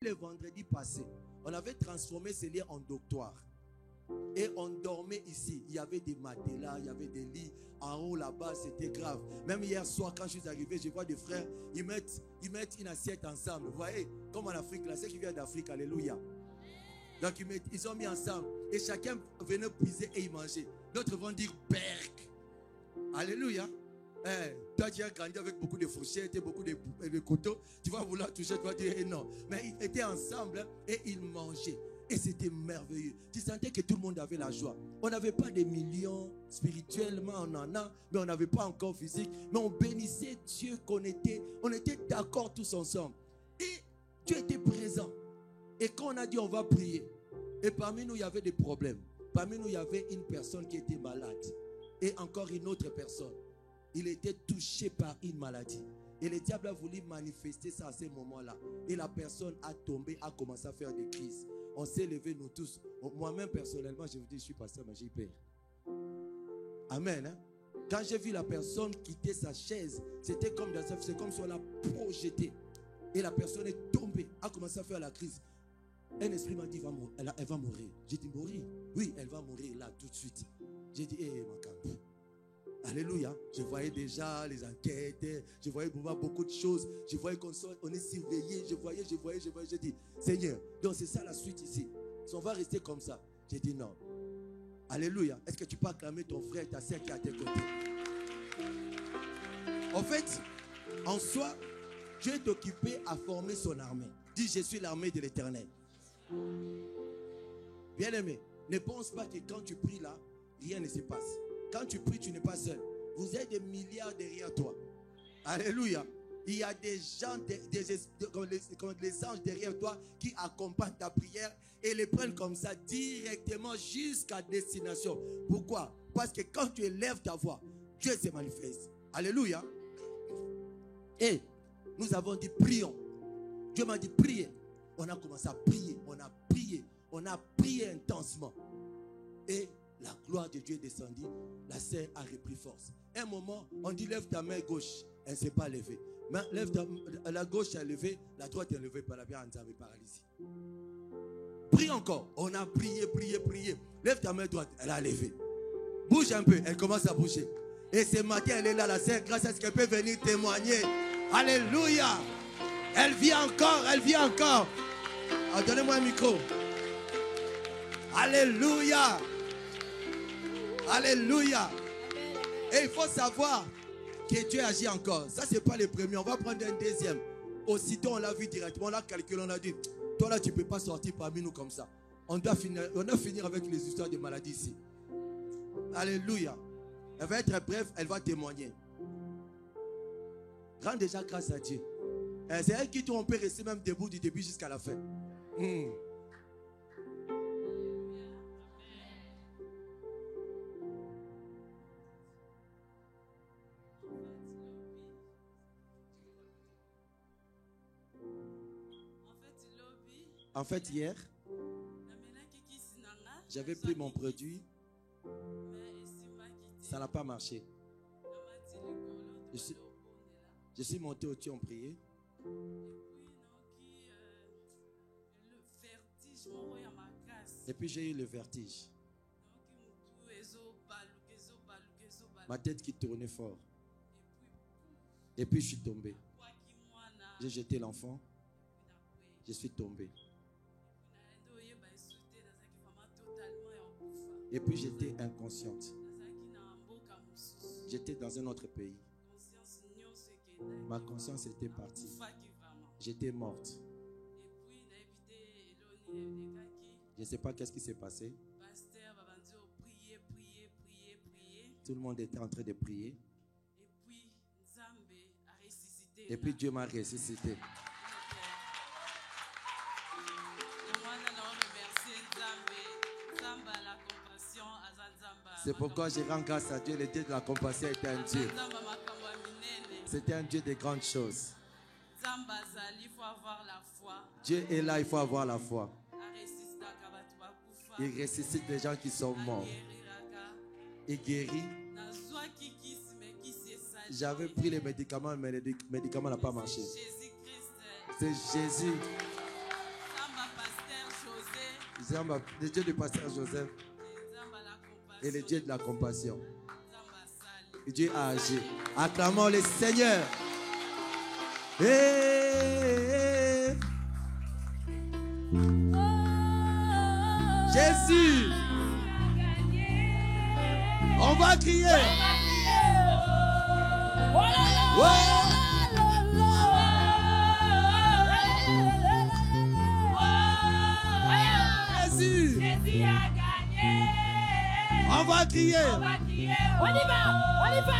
Le vendredi passé, on avait transformé ces lieux en dortoir. Et on dormait ici. Il y avait des matelas, il y avait des lits. En haut là-bas, c'était grave. Même hier soir, quand je suis arrivé, je vois des frères, ils mettent une assiette ensemble. Vous voyez, comme en Afrique, là, ceux qui viennent d'Afrique, alléluia. Donc ils ont mis ensemble. Et chacun venait puiser et il mangeait. D'autres vont dire berk. Alléluia. Toi, tu as grandi avec beaucoup de fourchettes et beaucoup de couteaux. Tu vas vouloir toucher, tu vas dire non. Mais ils étaient ensemble et ils mangeaient. Et c'était merveilleux. Tu sentais que tout le monde avait la joie. On n'avait pas des millions spirituellement, on en a, mais on n'avait pas encore physique. Mais on bénissait Dieu on était d'accord tous ensemble. Et Dieu était présent. Et quand on a dit on va prier, et parmi nous il y avait des problèmes. Parmi nous il y avait une personne qui était malade. Et encore une autre personne. Il était touché par une maladie. Et le diable a voulu manifester ça à ce moment-là. Et la personne a tombé, a commencé à faire des crises. On s'est levés nous tous. Moi-même personnellement, je vous dis, je suis pasteur, mais j'ai peur. Amen. Hein? Quand j'ai vu la personne quitter sa chaise, c'est comme si on l'a projeté. Et la personne est tombée, a commencé à faire la crise. Un esprit m'a dit, elle va mourir. J'ai dit, mourir? Oui, elle va mourir là tout de suite. J'ai dit, ma camp. Alléluia. Je voyais déjà les enquêtes. Je voyais beaucoup de choses. Je voyais qu'on est surveillé. Je voyais. J'ai dit, Seigneur, donc c'est ça la suite ici. Si on va rester comme ça. J'ai dit non. Alléluia. Est-ce que tu peux acclamer ton frère, ta sœur qui est à tes côtés? En fait, en soi, Dieu est occupé à former son armée. Dis, je suis l'armée de l'Éternel. Bien aimé, ne pense pas que quand tu pries là, rien ne se passe. Quand tu pries, tu n'es pas seul. Vous êtes des milliards derrière toi. Alléluia. Il y a des gens, comme les anges derrière toi qui accompagnent ta prière et les prennent comme ça directement jusqu'à destination. Pourquoi? Parce que quand tu élèves ta voix, Dieu se manifeste. Alléluia. Et nous avons dit prions. Dieu m'a dit priez. On a commencé à prier. On a prié intensement. Et la gloire de Dieu est descendue. La sœur a repris force. Un moment, on dit lève ta main gauche. Elle ne s'est pas levée. Mais la gauche est levée, la droite est levée par la bien en paralysie. Prie encore. On a prié. Lève ta main droite. Elle a levé. Bouge un peu. Elle commence à bouger. Et ce matin, elle est là, la sœur, grâce à ce qu'elle peut venir témoigner. Alléluia. Elle vit encore. Oh, donnez-moi un micro. Alléluia. Alléluia. Et il faut savoir que Dieu agit encore. Ça, ce n'est pas le premier. On va prendre un deuxième. Aussitôt, on l'a vu directement. On l'a calculé. On a dit, toi là, tu ne peux pas sortir parmi nous comme ça. On doit finir avec les histoires de maladies ici. Alléluia. Elle va être brève. Elle va témoigner. Rends déjà grâce à Dieu. C'est elle qui, on peut rester même debout du début jusqu'à la fin. En fait, hier, j'avais pris mon produit. Ça n'a pas marché. Je suis monté au-dessus en prier. Et puis j'ai eu le vertige. Ma tête qui tournait fort. Et puis je suis tombé. J'ai jeté l'enfant. Je suis tombé. Et puis j'étais inconsciente. J'étais dans un autre pays. Ma conscience était partie. J'étais morte. Je ne sais pas qu'est-ce qui s'est passé. Tout le monde était en train de prier. Et puis Dieu m'a ressuscité. C'est pourquoi je rends grâce à Dieu. Le Dieu de la compassion était un Dieu. C'était un Dieu de grandes choses. Dieu est là, il faut avoir la foi. Il ressuscite les gens qui sont morts. Il guérit. J'avais pris les médicaments, mais les médicaments n'ont pas marché. C'est Jésus Le Dieu du pasteur Joseph et le Dieu de la compassion. Et Dieu a agi. Acclamons le Seigneur. Hey, Jésus. On va crier. Jésus. Jésus a gagné. On va crier. On y va. On y va.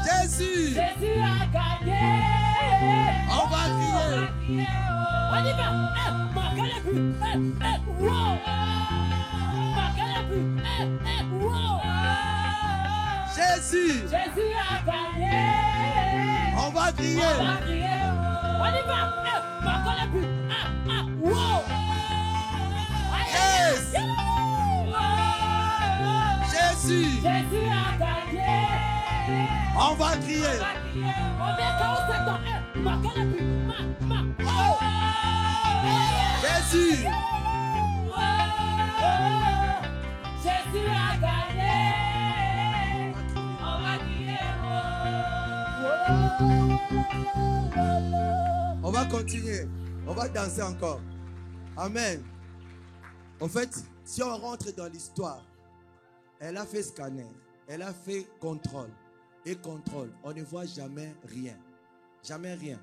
Jésus. Jésus a gagné. On va crier. On y va. Marquez le but. Marquez le but. Jésus. Jésus a gagné. On va crier. On y va. Marquez le but. Yes. Jésus. Jésus a gagné. On va crier. On met 47 ans. Marquez le but. Jésus. Jésus a gagné. On va crier. On va continuer. On va danser encore. Amen. En fait, si on rentre dans l'histoire, elle a fait scanner, elle a fait contrôle. Et contrôle, on ne voit jamais rien. Jamais rien.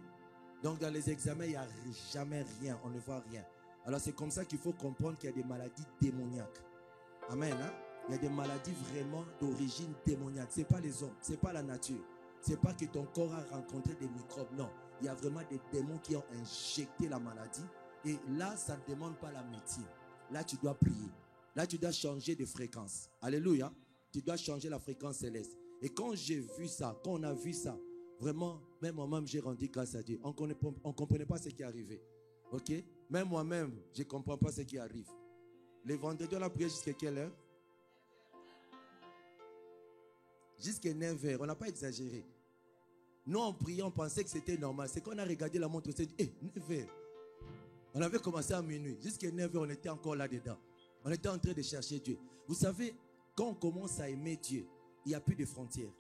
Donc dans les examens, il n'y a jamais rien. On ne voit rien. Alors c'est comme ça qu'il faut comprendre qu'il y a des maladies démoniaques. Amen. Hein? Il y a des maladies vraiment d'origine démoniaque. Ce n'est pas les hommes, ce n'est pas la nature. Ce n'est pas que ton corps a rencontré des microbes. Non. Il y a vraiment des démons qui ont injecté la maladie. Et là, ça ne demande pas la médecine. Là, tu dois prier. Là, tu dois changer de fréquence. Alléluia. Tu dois changer la fréquence céleste. Et quand j'ai vu ça, quand on a vu ça, vraiment, même moi-même, j'ai rendu grâce à Dieu. On ne comprenait pas ce qui arrivait. Ok? Même moi-même, je ne comprends pas ce qui arrive. Les vendredis, on a prié jusqu'à quelle heure? Jusqu'à 9h. On n'a pas exagéré. Nous, en priant, on pensait que c'était normal. C'est quand on a regardé la montre, on s'est dit, 9h. On avait commencé à minuit. Jusqu'à 9h, on était encore là-dedans. On était en train de chercher Dieu. Vous savez, quand on commence à aimer Dieu, il n'y a plus de frontières.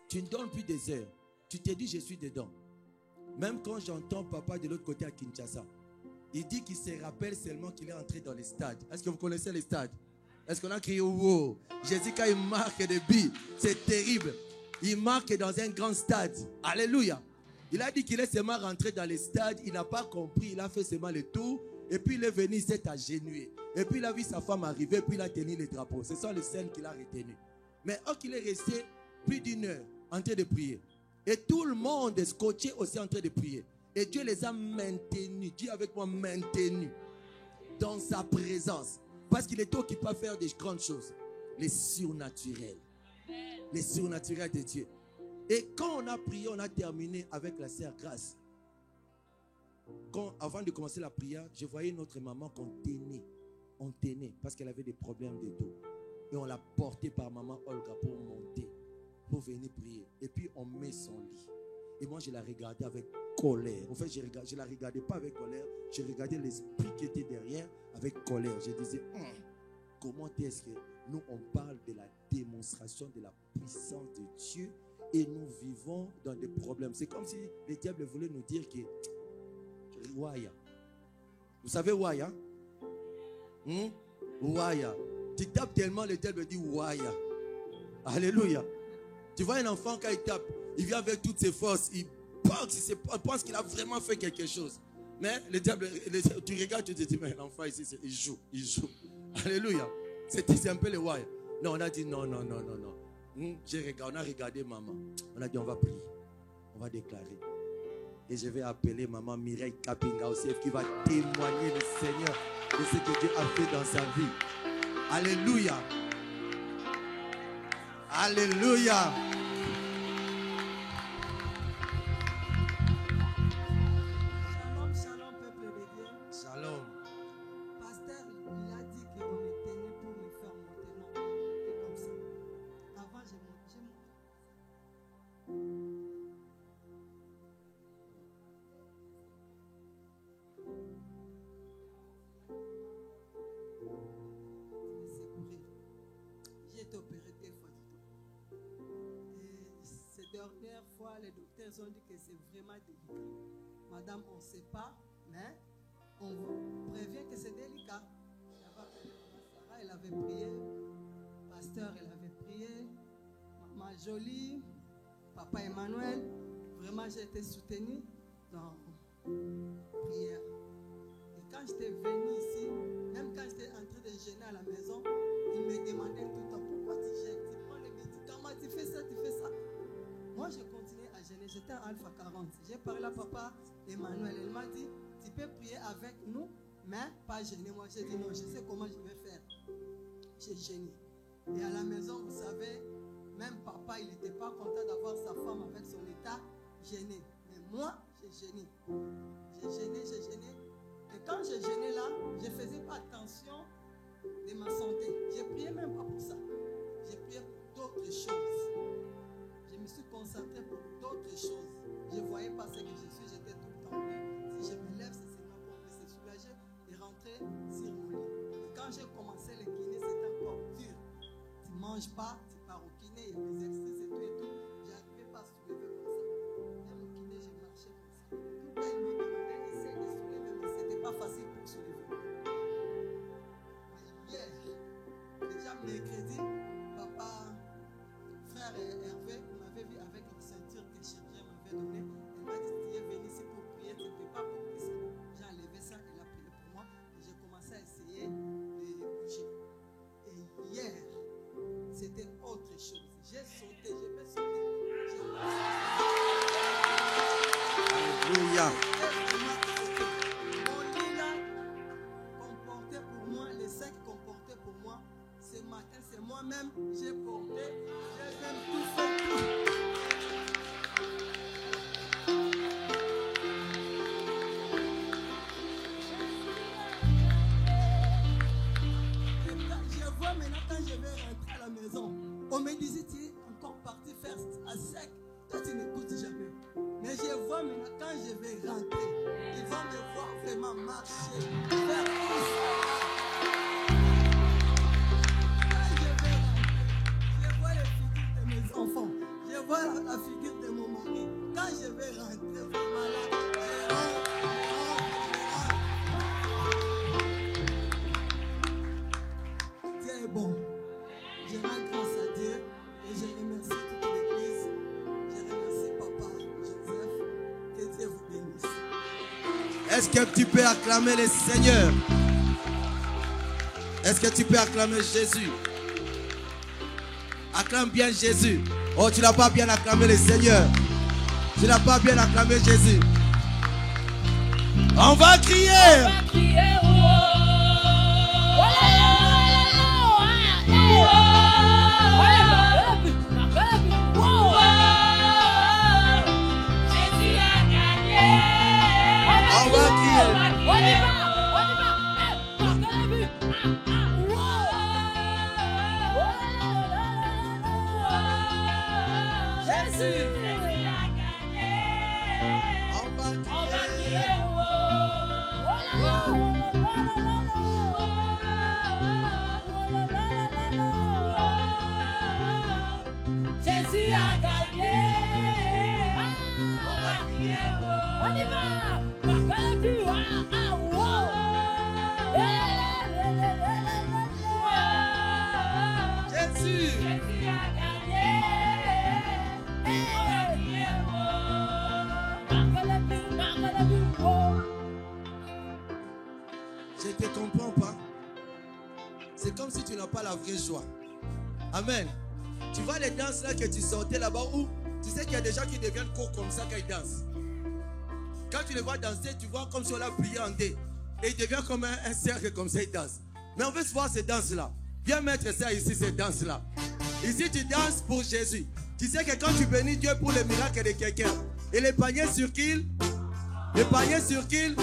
Tu ne donnes plus des heures. Tu te dis, je suis dedans. Même quand j'entends papa de l'autre côté à Kinshasa, il dit qu'il se rappelle seulement qu'il est entré dans les stades. Est-ce que vous connaissez les stades? Est-ce qu'on a crié wow? Jésus, quand il marque des buts, c'est terrible. Il marque dans un grand stade. Alléluia. Il a dit qu'il est seulement rentré dans les stades. Il n'a pas compris. Il a fait seulement le tour. Et puis il est venu, il s'est agenouillé. Et puis il a vu sa femme arriver. Puis il a tenu les drapeaux. Ce sont les scènes qu'il a retenues. Mais qu'il est resté plus d'une heure en train de prier. Et tout le monde est scotché aussi en train de prier. Et Dieu les a maintenus. Dieu avec moi maintenus dans sa présence. Parce qu'il est occupé à faire des grandes choses. Les surnaturels. Les surnaturels de Dieu. Et quand on a prié, on a terminé avec la sœur Grâce. Avant de commencer la prière, je voyais notre maman qu'on tenait. On tenait parce qu'elle avait des problèmes de dos. Et on l'a portée par maman Olga pour monter, pour venir prier. Et puis on met son lit. Et moi je la regardais avec colère. En fait, je ne la regardais pas avec colère. Je regardais l'esprit qui était derrière avec colère. Je disais, comment est-ce que nous on parle de la démonstration de la puissance de Dieu et nous vivons dans des problèmes. C'est comme si le diable voulait nous dire que Waya. Vous savez Waya? Waya. Tu tapes tellement, le diable dit Waya. Alléluia. Tu vois un enfant quand il tape, il vient avec toutes ses forces, il pense qu'il a vraiment fait quelque chose. Mais le diable, tu regardes, tu te dis, mais l'enfant ici, il joue. Alléluia. C'est un peu le Waya. Non, on a dit non. On a regardé maman. On a dit on va prier. On va déclarer. Et je vais appeler maman Mireille Kapinga aussi qui va témoigner le Seigneur de ce que Dieu a fait dans sa vie. Alléluia. Alléluia. Shalom, peuple de Dieu. Shalom. Pasteur, il a dit qu'on me tenait pour me faire monter. Non, c'est comme ça. Avant, j'ai monté. été opérée 2 fois du tout. Et ces dernières fois, les docteurs ont dit que c'est vraiment délicat. Madame, on ne sait pas, mais on vous prévient que c'est délicat. Sarah, elle avait prié. Pasteur, elle avait prié. Maman Jolie, Papa Emmanuel. Vraiment, j'ai été soutenue dans la prière. Et quand j'étais venue ici, même quand j'étais en train de jeûner à la maison, ils me demandaient tout le temps pourquoi tu jeûnes, tu prends les médicaments, tu fais ça, tu fais ça. Moi, j'ai continué à jeûner. J'étais en Alpha 40. J'ai parlé à Papa Emmanuel. Elle m'a dit, tu peux prier avec nous, mais pas jeûner. Moi, j'ai dit non, je sais comment je vais faire. J'ai jeûné. Et à la maison, vous savez, même papa, il n'était pas content d'avoir sa femme avec son état gêné. Mais moi, j'ai gêné. J'ai gêné. Et quand j'ai gêné là, je ne faisais pas attention de ma santé. Je priais même pas pour ça. J'ai prié pour d'autres choses. Je me suis concentré pour d'autres choses. Je ne voyais pas ce que je suis. J'étais tout le temps bien. Si je me lève, c'est seulement pour me soulager et rentrer sur mon lit. Et quand j'ai commencé le kiné, c'était encore dur. Tu ne manges pas, tu pars au kiné, il y a des exercices et tout. Je n'arrivais pas à soulever comme ça. Même au kiné, je marchais comme ça. Tout le temps, il me demandait d'essayer de soulever, mais ce n'était pas facile pour soulever. Mais hier, déjà mercredi, papa, frère Hervé, on avait vu avec la ceinture que le chirurgien m'avait donnée. Elle m'a dit, tu es venu ici pour prier, tu n'étais pas pour prier ça. J'ai enlevé ça, elle a prié pour moi et j'ai commencé à essayer de bouger. Et hier, c'était autre chose. J'ai sauté, je vais sauter. Alléluia. Mon lit là, comportait pour moi, les sacs comportaient pour moi. Ce matin, c'est moi-même, j'ai porté, j'ai même tout fait. Je vois maintenant quand je vais rentrer à la maison, on me disait tu es encore parti faire à sec. Toi tu n'écoutes jamais. Mais je vois maintenant quand je vais rentrer, ils vont me voir vraiment marcher, faire tout ça. Quand je vais rentrer, je vois les figures de mes enfants, je vois la figure de mon mari. Quand je vais rentrer vraiment là, je rentre. Dieu est bon. Je rends grâce à Dieu et je remercie toute l'église. Je remercie Papa Joseph. Que Dieu vous bénisse. Est-ce que tu peux acclamer le Seigneur? Est-ce que tu peux acclamer Jésus? Acclame bien Jésus. Oh, tu n'as pas bien acclamé le Seigneur. Tu n'as pas bien acclamé Jésus. On va crier. On va crier. Jésus a gagné. On va crier. On y va. Jésus a gagné. On va On va crier. crier. Jésus a gagné. On va crier. On y va. Jésus. Jésus a gagné. On va crier. Je te comprends pas. C'est comme si tu n'as pas la vraie joie. Amen. Tu vois les danses là que tu sortais là-bas où tu sais qu'il y a des gens qui deviennent courts comme ça quand ils dansent. Quand tu les vois danser, tu vois comme si on l'a plié en deux. Et il devient comme un cercle comme ça, il danse. Mais on veut voir ces danses-là. Viens mettre ça ici, ces danses-là. Ici, tu danses pour Jésus. Tu sais que quand tu bénis Dieu pour le miracle de quelqu'un, et les paniers sur qui? Les paniers sur qui?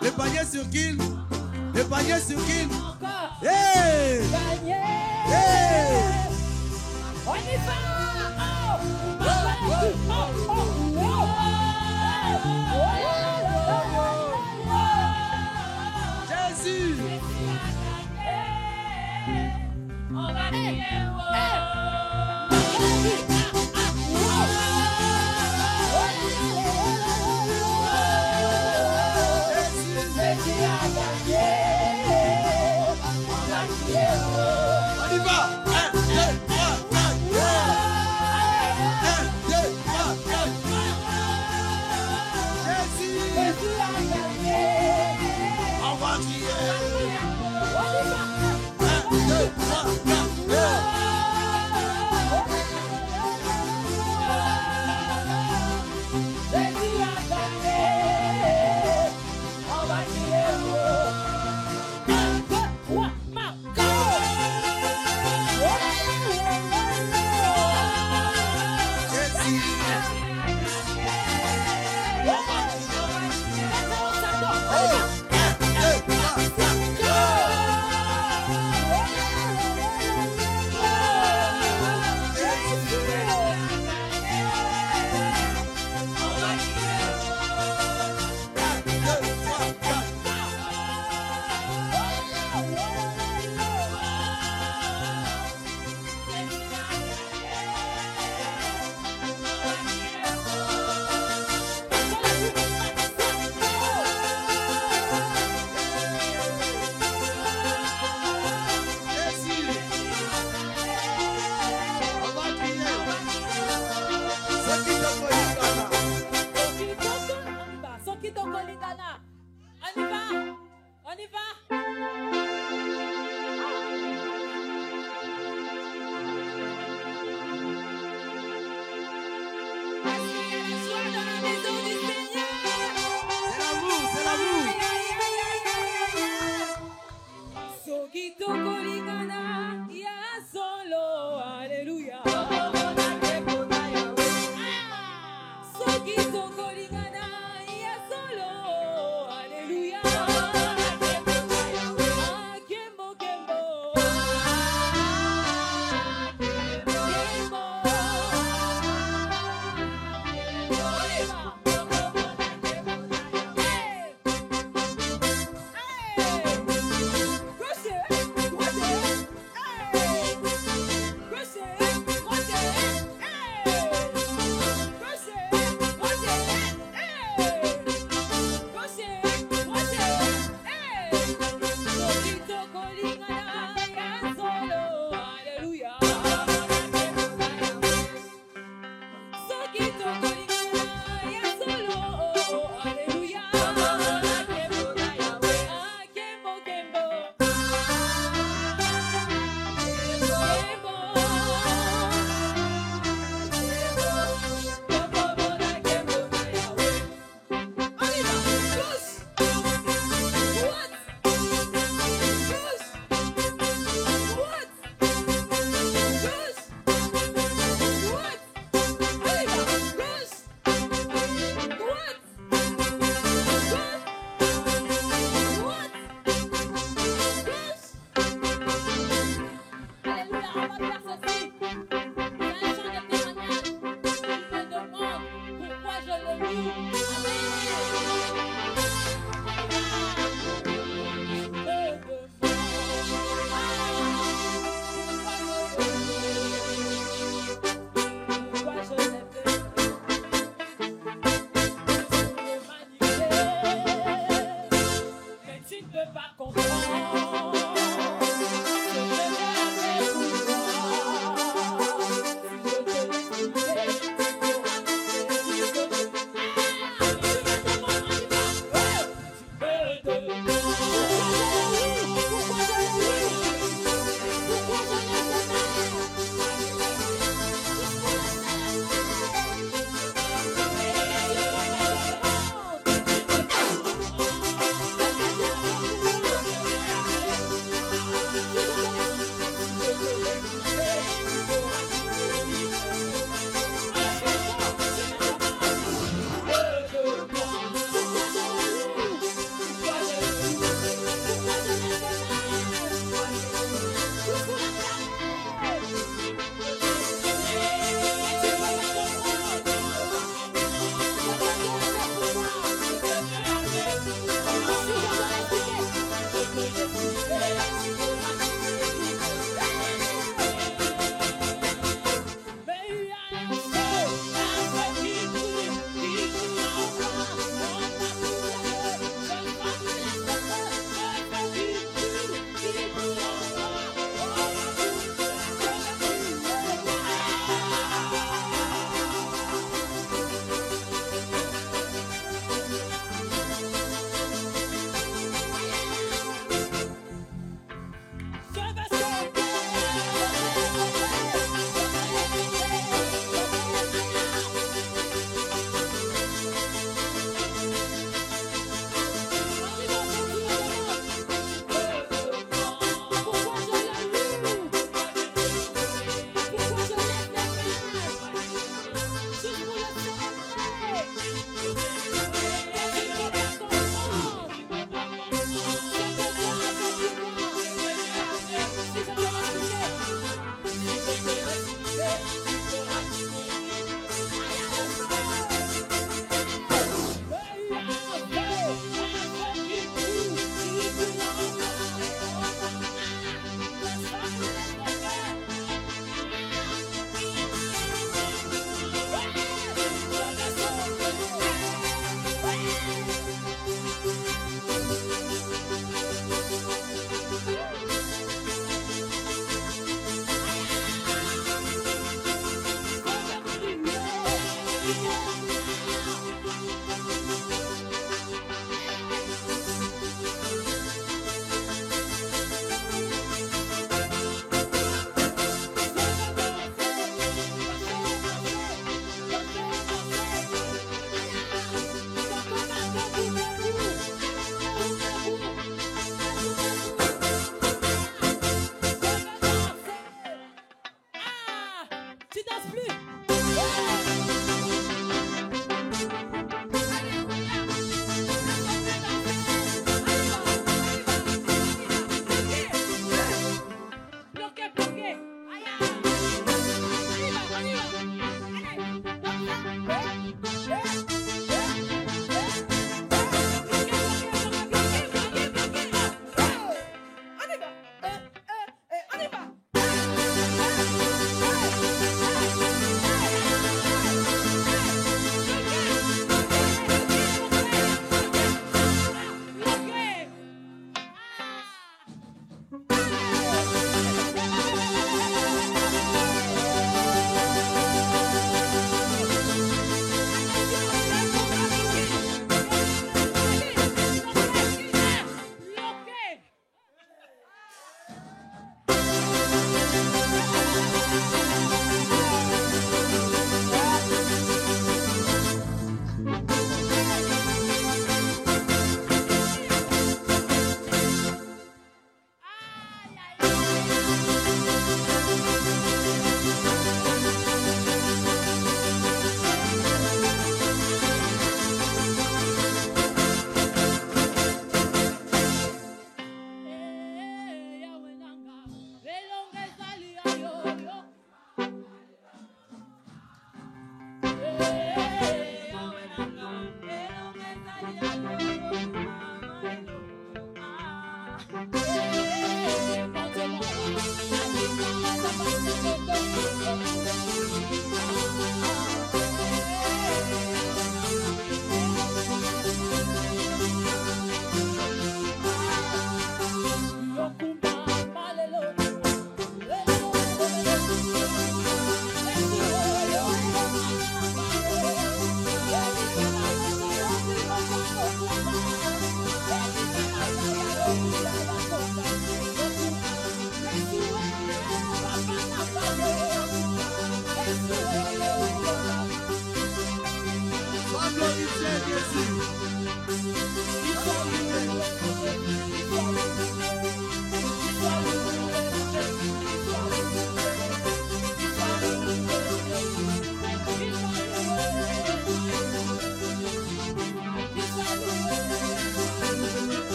Les paniers sur qui? Les paniers sur qui? Encore. Hey! Gagné. Hey! On y va. Jésus! On va crier.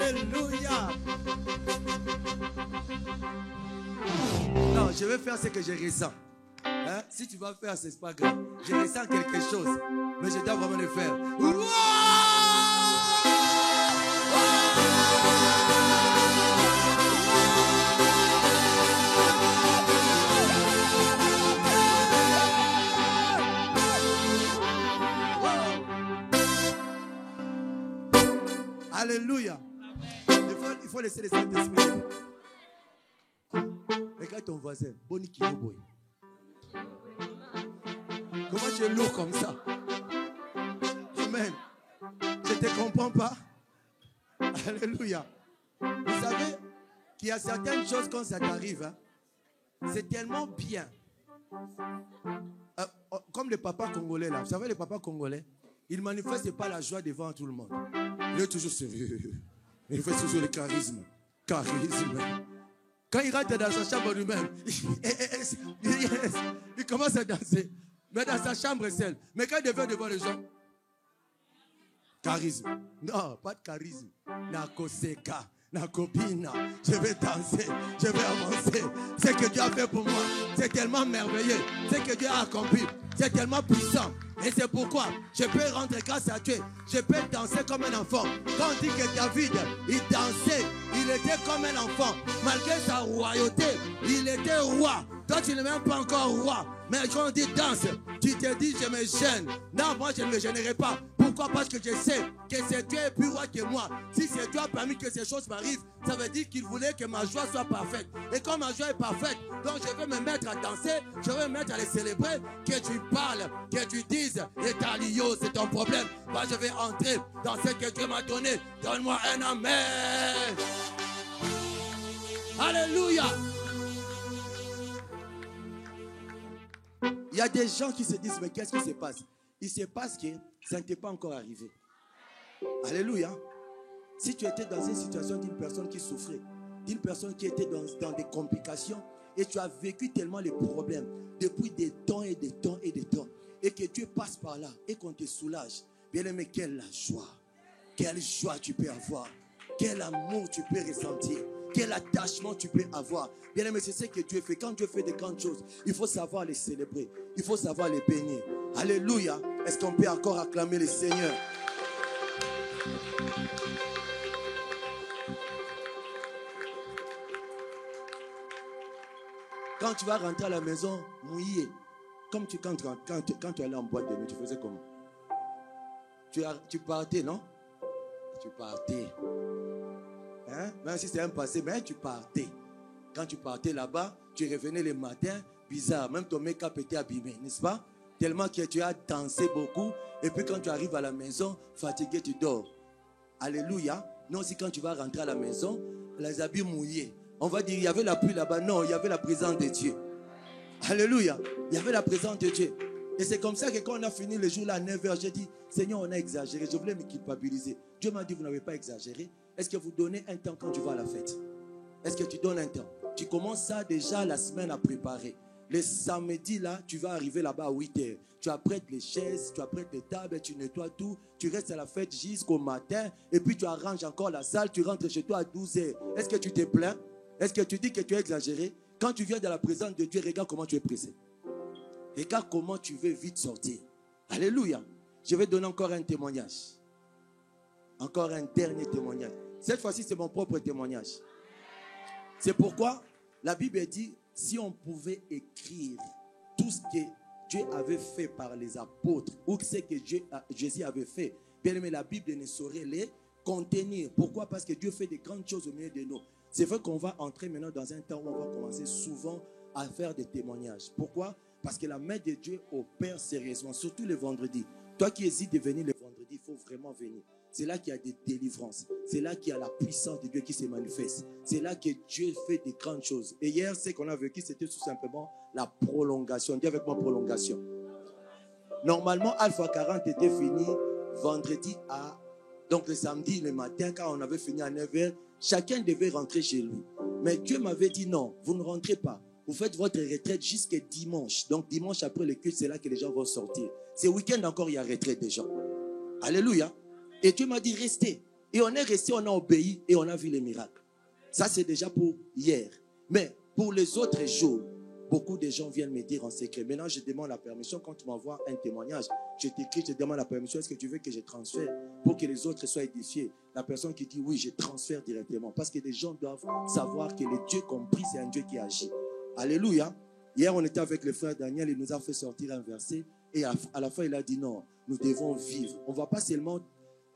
Alléluia. Non, je vais faire ce que je ressens. Hein? Si tu vas faire, c'est pas grave. Je ressens quelque chose, mais je dois vraiment le faire. Alléluia. Il faut laisser les Saint-Esprit. Regarde ton voisin. Boni Kiyoboy. Comment tu es lourd comme ça? Amen. Je ne te comprends pas. Alléluia. Vous savez qu'il y a certaines choses quand ça t'arrive. Hein, c'est tellement bien. Comme les papas congolais là. Vous savez les papas congolais, ils ne manifestent pas la joie devant tout le monde. Il est toujours sérieux. Il fait toujours le charisme. Charisme. Quand il rentre dans sa chambre lui-même, il commence à danser. Mais dans sa chambre seule. Mais quand il devient devant les gens, charisme. Non, pas de charisme. Nakoseka, nakobina. Je vais danser, je vais avancer. Ce que Dieu a fait pour moi, c'est tellement merveilleux. Ce que Dieu a accompli, c'est tellement puissant. Et c'est pourquoi je peux rendre grâce à Dieu. Je peux danser comme un enfant. Quand on dit que David, il dansait, il était comme un enfant. Malgré sa royauté, il était roi. Toi, tu n'es même pas encore roi. Mais quand on dit danse, tu te dis, je me gêne. Non, moi, je ne me gênerai pas. Pourquoi? Parce que je sais que c'est Dieu plus roi que moi. Si c'est Dieu a permis que ces choses m'arrivent, ça veut dire qu'il voulait que ma joie soit parfaite. Et quand ma joie est parfaite, donc je vais me mettre à danser, je vais me mettre à les célébrer. Que tu parles, que tu dises, et Talio, c'est ton problème. Moi, je vais entrer dans ce que Dieu m'a donné. Donne-moi un amen. Alléluia. Il y a des gens qui se disent, mais qu'est-ce qui se passe? Il se passe que ça ne t'est pas encore arrivé. Alléluia. Si tu étais dans une situation d'une personne qui souffrait, d'une personne qui était dans des complications, et tu as vécu tellement les problèmes depuis des temps et des temps et des temps, et que Dieu passe par là et qu'on te soulage, bien aimé, quelle joie tu peux avoir, quel amour tu peux ressentir, quel attachement tu peux avoir. Bien aimé, c'est ce que Dieu fait. Quand Dieu fait de grandes choses, il faut savoir les célébrer, il faut savoir les bénir. Alléluia. Est-ce qu'on peut encore acclamer le Seigneur? Quand tu vas rentrer à la maison mouillé, comme quand tu allais en boîte de nuit, tu faisais comment? Tu partais, non? Tu partais. Hein? Même si c'est un passé, mais tu partais. Quand tu partais là-bas, tu revenais le matin, bizarre. Même ton make-up était abîmé, n'est-ce pas? Tellement que tu as dansé beaucoup. Et puis quand tu arrives à la maison, fatigué, tu dors. Alléluia. Non, si quand tu vas rentrer à la maison, les habits mouillés. On va dire, il y avait la pluie là-bas. Non, il y avait la présence de Dieu. Alléluia. Il y avait la présence de Dieu. Et c'est comme ça que quand on a fini le jour là à 9h, j'ai dit, Seigneur, on a exagéré. Je voulais me culpabiliser. Dieu m'a dit, vous n'avez pas exagéré. Est-ce que vous donnez un temps quand tu vas à la fête? Est-ce que tu donnes un temps? Tu commences ça déjà la semaine à préparer. Le samedi là, tu vas arriver là-bas à 8h. Tu apprêtes les chaises, tu apprêtes les tables, tu nettoies tout. Tu restes à la fête jusqu'au matin. Et puis tu arranges encore la salle, tu rentres chez toi à 12h. Est-ce que tu te plains? Est-ce que tu dis que tu es exagéré? Quand tu viens de la présence de Dieu, regarde comment tu es pressé. Regarde comment tu veux vite sortir. Alléluia. Je vais donner encore un témoignage. Encore un dernier témoignage. Cette fois-ci, c'est mon propre témoignage. C'est pourquoi la Bible dit, si on pouvait écrire tout ce que Dieu avait fait par les apôtres, ou ce que Jésus avait fait, bien aimé, la Bible ne saurait les contenir. Pourquoi? Parce que Dieu fait de grandes choses au milieu de nous. C'est vrai qu'on va entrer maintenant dans un temps où on va commencer souvent à faire des témoignages. Pourquoi? Parce que la main de Dieu opère sérieusement, surtout les vendredis. Toi qui hésites de venir le vendredi, il faut vraiment venir. C'est là qu'il y a des délivrances. C'est là qu'il y a la puissance de Dieu qui se manifeste. C'est là que Dieu fait des grandes choses. Et hier, ce qu'on a vécu, c'était tout simplement la prolongation. Dis avec moi, prolongation. Normalement, Alpha 40 était fini vendredi donc le samedi, le matin, quand on avait fini à 9h, chacun devait rentrer chez lui. Mais Dieu m'avait dit non, vous ne rentrez pas. Vous faites votre retraite jusqu'à dimanche. Donc dimanche après le culte, c'est là que les gens vont sortir. Ce week-end encore, il y a retraite des gens. Alléluia. Et Dieu m'a dit restez. Et on est resté, on a obéi et on a vu les miracles. Ça, c'est déjà pour hier. Mais pour les autres jours, beaucoup de gens viennent me dire en secret. Maintenant, je demande la permission. Quand tu m'envoies un témoignage, je t'écris, je te demande la permission. Est-ce que tu veux que je transfère pour que les autres soient édifiés? La personne qui dit oui, je transfère directement. Parce que les gens doivent savoir que le Dieu compris, c'est un Dieu qui agit. Alléluia. Hier, on était avec le frère Daniel. Il nous a fait sortir un verset. Et à la fin, il a dit non, nous devons vivre. On ne va pas seulement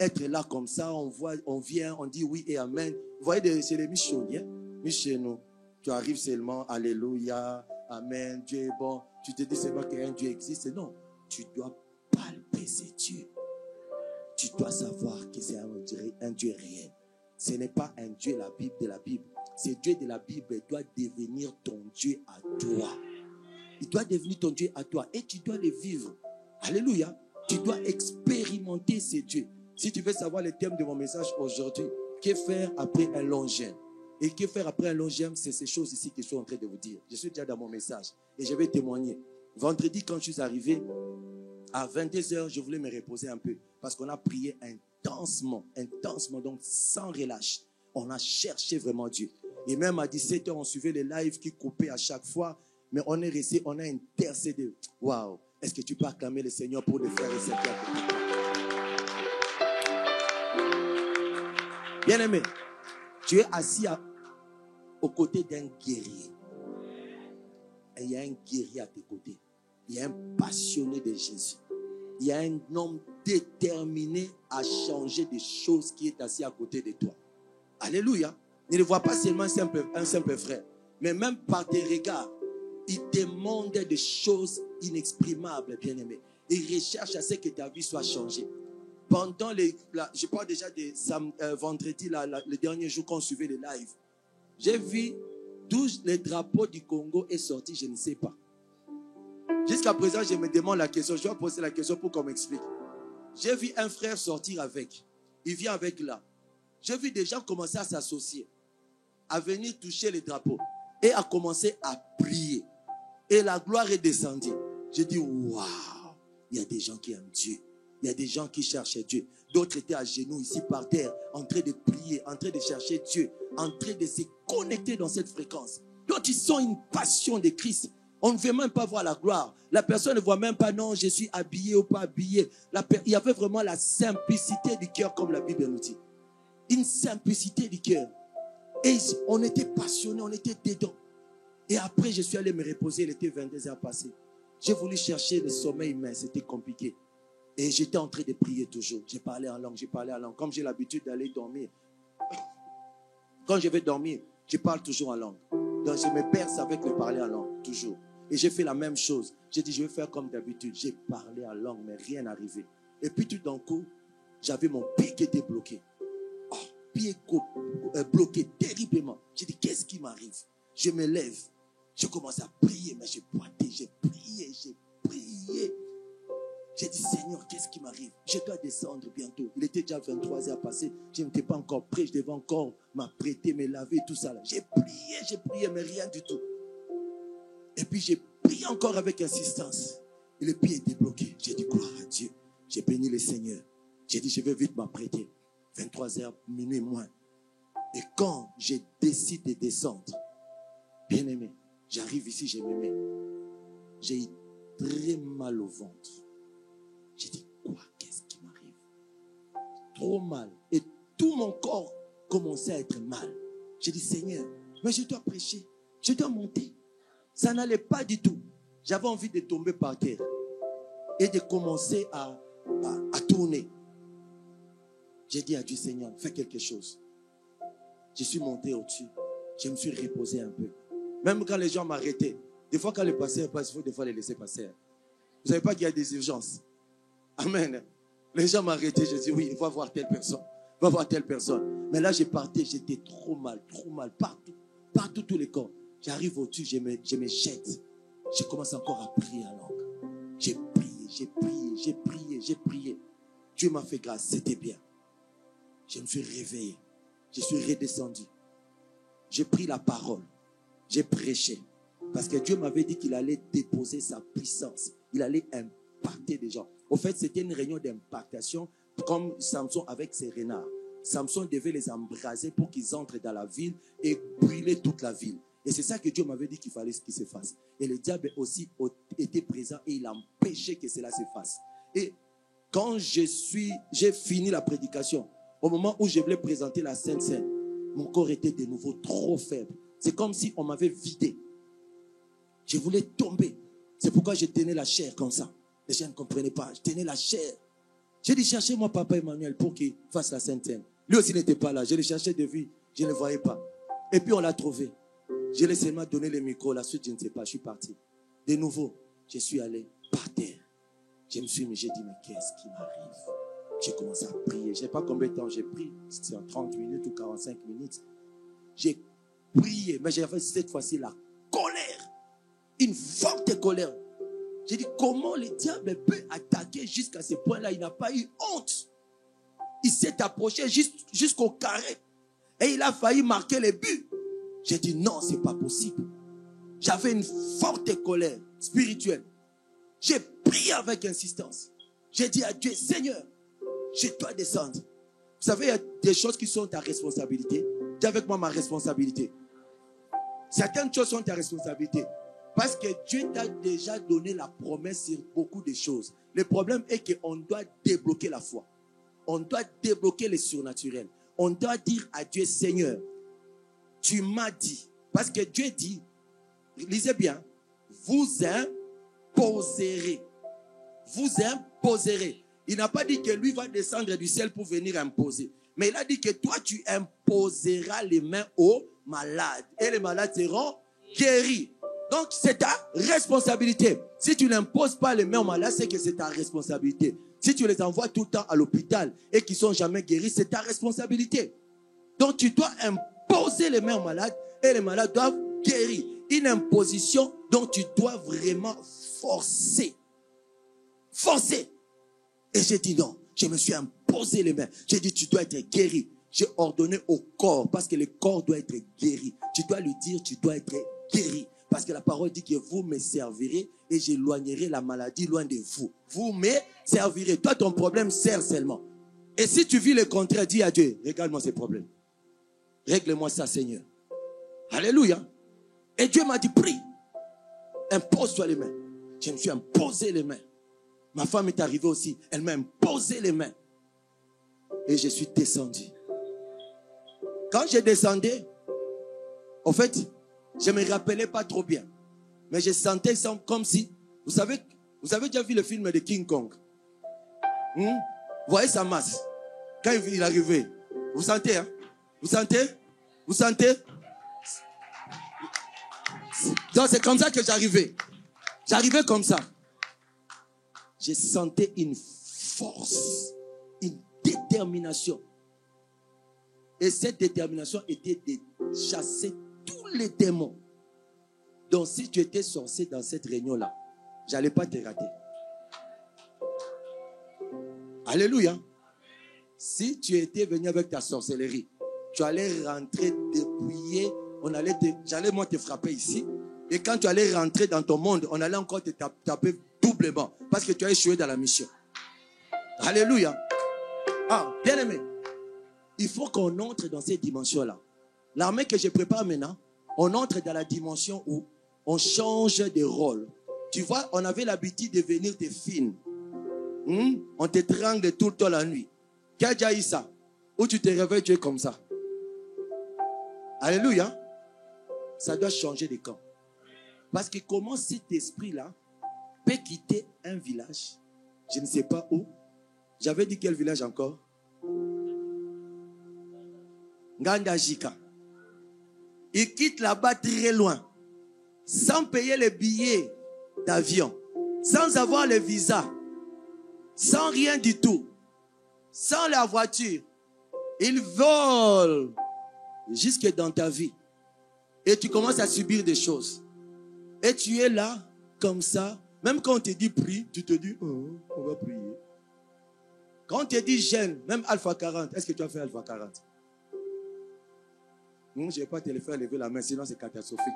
être là comme ça. On vient, on dit oui et amen. Vous voyez, c'est les missionnaires. Mais chez nous, tu arrives seulement, alléluia, amen, Dieu est bon. Tu te dis seulement qu'un Dieu existe. Non, tu dois palper ce Dieu. Tu dois savoir que c'est un Dieu réel. Ce n'est pas un Dieu de la Bible. Ce Dieu de la Bible doit devenir ton Dieu à toi. Il doit devenir ton Dieu à toi. Et tu dois le vivre. Alléluia. Tu dois expérimenter ce Dieu. Si tu veux savoir le thème de mon message aujourd'hui, que faire après un long jeûne? Et que faire après un long jeûne, c'est ces choses ici que je suis en train de vous dire. Je suis déjà dans mon message et je vais témoigner. Vendredi, quand je suis arrivé, à 22h, je voulais me reposer un peu parce qu'on a prié intensement, donc sans relâche. On a cherché vraiment Dieu. Et même à 17h, on suivait les lives qui coupaient à chaque fois, mais on est resté, on a intercédé. Waouh! Est-ce que tu peux acclamer le Seigneur pour les frères et sœurs? Bien-aimé, tu es assis aux côtés d'un guerrier. Et il y a un guerrier à tes côtés. Il y a un passionné de Jésus. Il y a un homme déterminé à changer des choses qui est assis à côté de toi. Alléluia. Ne le vois pas seulement un simple frère, mais même par tes regards, il demande des choses inexprimables, bien-aimé. Il recherche à ce que ta vie soit changée. Pendant je parle déjà de vendredi, le dernier jour qu'on suivait les lives, j'ai vu d'où le drapeau du Congo est sorti, je ne sais pas. Jusqu'à présent, je me demande la question. Je dois poser la question pour qu'on m'explique. J'ai vu un frère sortir avec. Il vient avec là. J'ai vu des gens commencer à s'associer, à venir toucher les drapeaux et à commencer à prier. Et la gloire est descendue. J'ai dit, waouh, il y a des gens qui aiment Dieu. Il y a des gens qui cherchaient Dieu. D'autres étaient à genoux ici par terre, en train de prier, en train de chercher Dieu, en train de se connecter dans cette fréquence. D'autres, ils sont une passion de Christ. On ne veut même pas voir la gloire. La personne ne voit même pas, non, je suis habillé ou pas habillé. Il y avait vraiment la simplicité du cœur, comme la Bible nous dit. Une simplicité du cœur. Et on était passionnés, on était dedans. Et après, je suis allé me reposer, il était 22h passé. J'ai voulu chercher le sommeil, mais c'était compliqué. Et j'étais en train de prier toujours. J'ai parlé en langue. Comme j'ai l'habitude d'aller dormir. Quand je vais dormir, je parle toujours en langue. Donc je me perce avec le parler en langue, toujours. Et j'ai fait la même chose. J'ai dit, je vais faire comme d'habitude. J'ai parlé en langue, mais rien n'arrivait. Et puis tout d'un coup, j'avais mon pied qui était bloqué. Oh, pied bloqué terriblement. J'ai dit, qu'est-ce qui m'arrive? Je me lève. Je commence à prier, mais j'ai boité, j'ai prié. J'ai dit, Seigneur, qu'est-ce qui m'arrive? Je dois descendre bientôt. Il était déjà 23h passé. Je n'étais pas encore prêt. Je devais encore m'apprêter, me laver, tout ça. J'ai prié, mais rien du tout. Et puis j'ai prié encore avec insistance. Et le pied était bloqué. J'ai dit, gloire à Dieu. J'ai béni le Seigneur. J'ai dit, je vais vite m'apprêter. 23h, minuit moins. Et quand je décide de descendre, bien aimé, j'arrive ici, je me mets. J'ai eu très mal au ventre. J'ai dit, quoi? Qu'est-ce qui m'arrive? Trop mal. Et tout mon corps commençait à être mal. J'ai dit, Seigneur, mais je dois prêcher. Je dois monter. Ça n'allait pas du tout. J'avais envie de tomber par terre. Et de commencer à tourner. J'ai dit à Dieu, Seigneur, fais quelque chose. Je suis monté au-dessus. Je me suis reposé un peu. Même quand les gens m'arrêtaient. Des fois, quand les passeurs passent, il faut des fois les laisser passer. Vous ne savez pas qu'il y a des urgences. Amen. Les gens m'arrêtaient. Je dis, oui, il faut voir telle personne. Il faut voir telle personne. Mais là, j'ai parti. J'étais trop mal. Partout, tous les corps. J'arrive au-dessus, je me jette. Je commence encore à prier en langue. J'ai prié. Dieu m'a fait grâce, c'était bien. Je me suis réveillé. Je suis redescendu. J'ai pris la parole. J'ai prêché. Parce que Dieu m'avait dit qu'il allait déposer sa puissance. Il allait impacter des gens. Au fait, c'était une réunion d'impactation comme Samson avec ses renards. Samson devait les embraser pour qu'ils entrent dans la ville et brûler toute la ville. Et c'est ça que Dieu m'avait dit qu'il fallait qu'il se fasse. Et le diable aussi était présent et il a empêché que cela se fasse. Et quand j'ai fini la prédication, au moment où je voulais présenter la Sainte Seine, mon corps était de nouveau trop faible. C'est comme si on m'avait vidé. Je voulais tomber. C'est pourquoi je tenais la chair comme ça. Les gens ne comprenaient pas. Je tenais la chair. J'ai dit, cherchez-moi Papa Emmanuel pour qu'il fasse la Sainte Seine. Lui aussi n'était pas là. Je le cherchais de vue. Je ne le voyais pas. Et puis on l'a trouvé. Je lui ai seulement donné le micro. La suite, je ne sais pas. Je suis parti. De nouveau, je suis allé par terre. Je me suis mis, j'ai dit, mais qu'est-ce qui m'arrive? J'ai commencé à prier. Je ne sais pas combien de temps j'ai pris. C'était en 30 minutes ou 45 minutes. J'ai prié. Mais j'avais cette fois-ci la colère. Une forte colère. J'ai dit, comment le diable peut attaquer jusqu'à ce point-là? Il n'a pas eu honte. Il s'est approché jusqu'au carré. Et il a failli marquer les buts. J'ai dit, non, ce n'est pas possible. J'avais une forte colère spirituelle. J'ai prié avec insistance. J'ai dit à Dieu, Seigneur, je dois descendre. Vous savez, il y a des choses qui sont ta responsabilité. Dis avec moi ma responsabilité. Certaines choses sont ta responsabilité. Parce que Dieu t'a déjà donné la promesse sur beaucoup de choses. Le problème est qu'on doit débloquer la foi. On doit débloquer le surnaturel. On doit dire à Dieu, Seigneur, tu m'as dit. Parce que Dieu dit, lisez bien, vous imposerez. Vous imposerez. Il n'a pas dit que lui va descendre du ciel pour venir imposer. Mais il a dit que toi, tu imposeras les mains aux malades. Et les malades seront guéris. Donc, c'est ta responsabilité. Si tu n'imposes pas les mains aux malades, c'est que c'est ta responsabilité. Si tu les envoies tout le temps à l'hôpital et qu'ils ne sont jamais guéris, c'est ta responsabilité. Donc, tu dois imposer les mains aux malades et les malades doivent guérir. Une imposition dont tu dois vraiment forcer. Forcer. Et j'ai dit non. Je me suis imposé les mains. J'ai dit, tu dois être guéri. J'ai ordonné au corps parce que le corps doit être guéri. Tu dois lui dire, tu dois être guéri. Parce que la parole dit que vous me servirez et j'éloignerai la maladie loin de vous. Vous me servirez. Toi, ton problème sert seulement. Et si tu vis le contraire, dis à Dieu, regarde-moi ces problèmes. Règle-moi ça, Seigneur. Alléluia. Et Dieu m'a dit, prie. Impose-toi les mains. Je me suis imposé les mains. Ma femme est arrivée aussi. Elle m'a imposé les mains. Et je suis descendu. Quand j'ai descendu, en fait, je ne me rappelais pas trop bien. Mais je sentais ça comme si... Vous avez déjà vu le film de King Kong? Vous voyez sa masse. Quand il est arrivé. Vous sentez, hein? Vous sentez? Vous sentez? Donc c'est comme ça que j'arrivais. J'arrivais comme ça. Je sentais une force, une détermination. Et cette détermination était de chasser tous les démons. Donc si tu étais sorcier dans cette réunion-là, je n'allais pas te rater. Alléluia. Si tu étais venu avec ta sorcellerie, tu allais rentrer dépouillé, j'allais moi te frapper ici. Et quand tu allais rentrer dans ton monde, on allait encore te taper doublement. Parce que tu as échoué dans la mission. Alléluia. Ah, bien aimé. Il faut qu'on entre dans cette dimension-là. L'armée que je prépare maintenant, on entre dans la dimension où on change de rôle. Tu vois, on avait l'habitude de venir te filmer. On t'étrangle tout le temps la nuit. Qui a déjà eu ça? Où tu te réveilles, tu es comme ça. Alléluia. Ça doit changer de camp. Parce que comment cet esprit-là peut quitter un village, je ne sais pas où. J'avais dit quel village encore? Ngandajika. Il quitte là-bas très loin, sans payer les billets d'avion, sans avoir le visa, sans rien du tout, sans la voiture. Il vole jusque dans ta vie. Et tu commences à subir des choses. Et tu es là, comme ça. Même quand on te dit prie, tu te dis, oh, on va prier. Quand on te dit jeûne, même Alpha 40, est-ce que tu as fait Alpha 40? Je ne vais pas te le faire lever la main, sinon c'est catastrophique.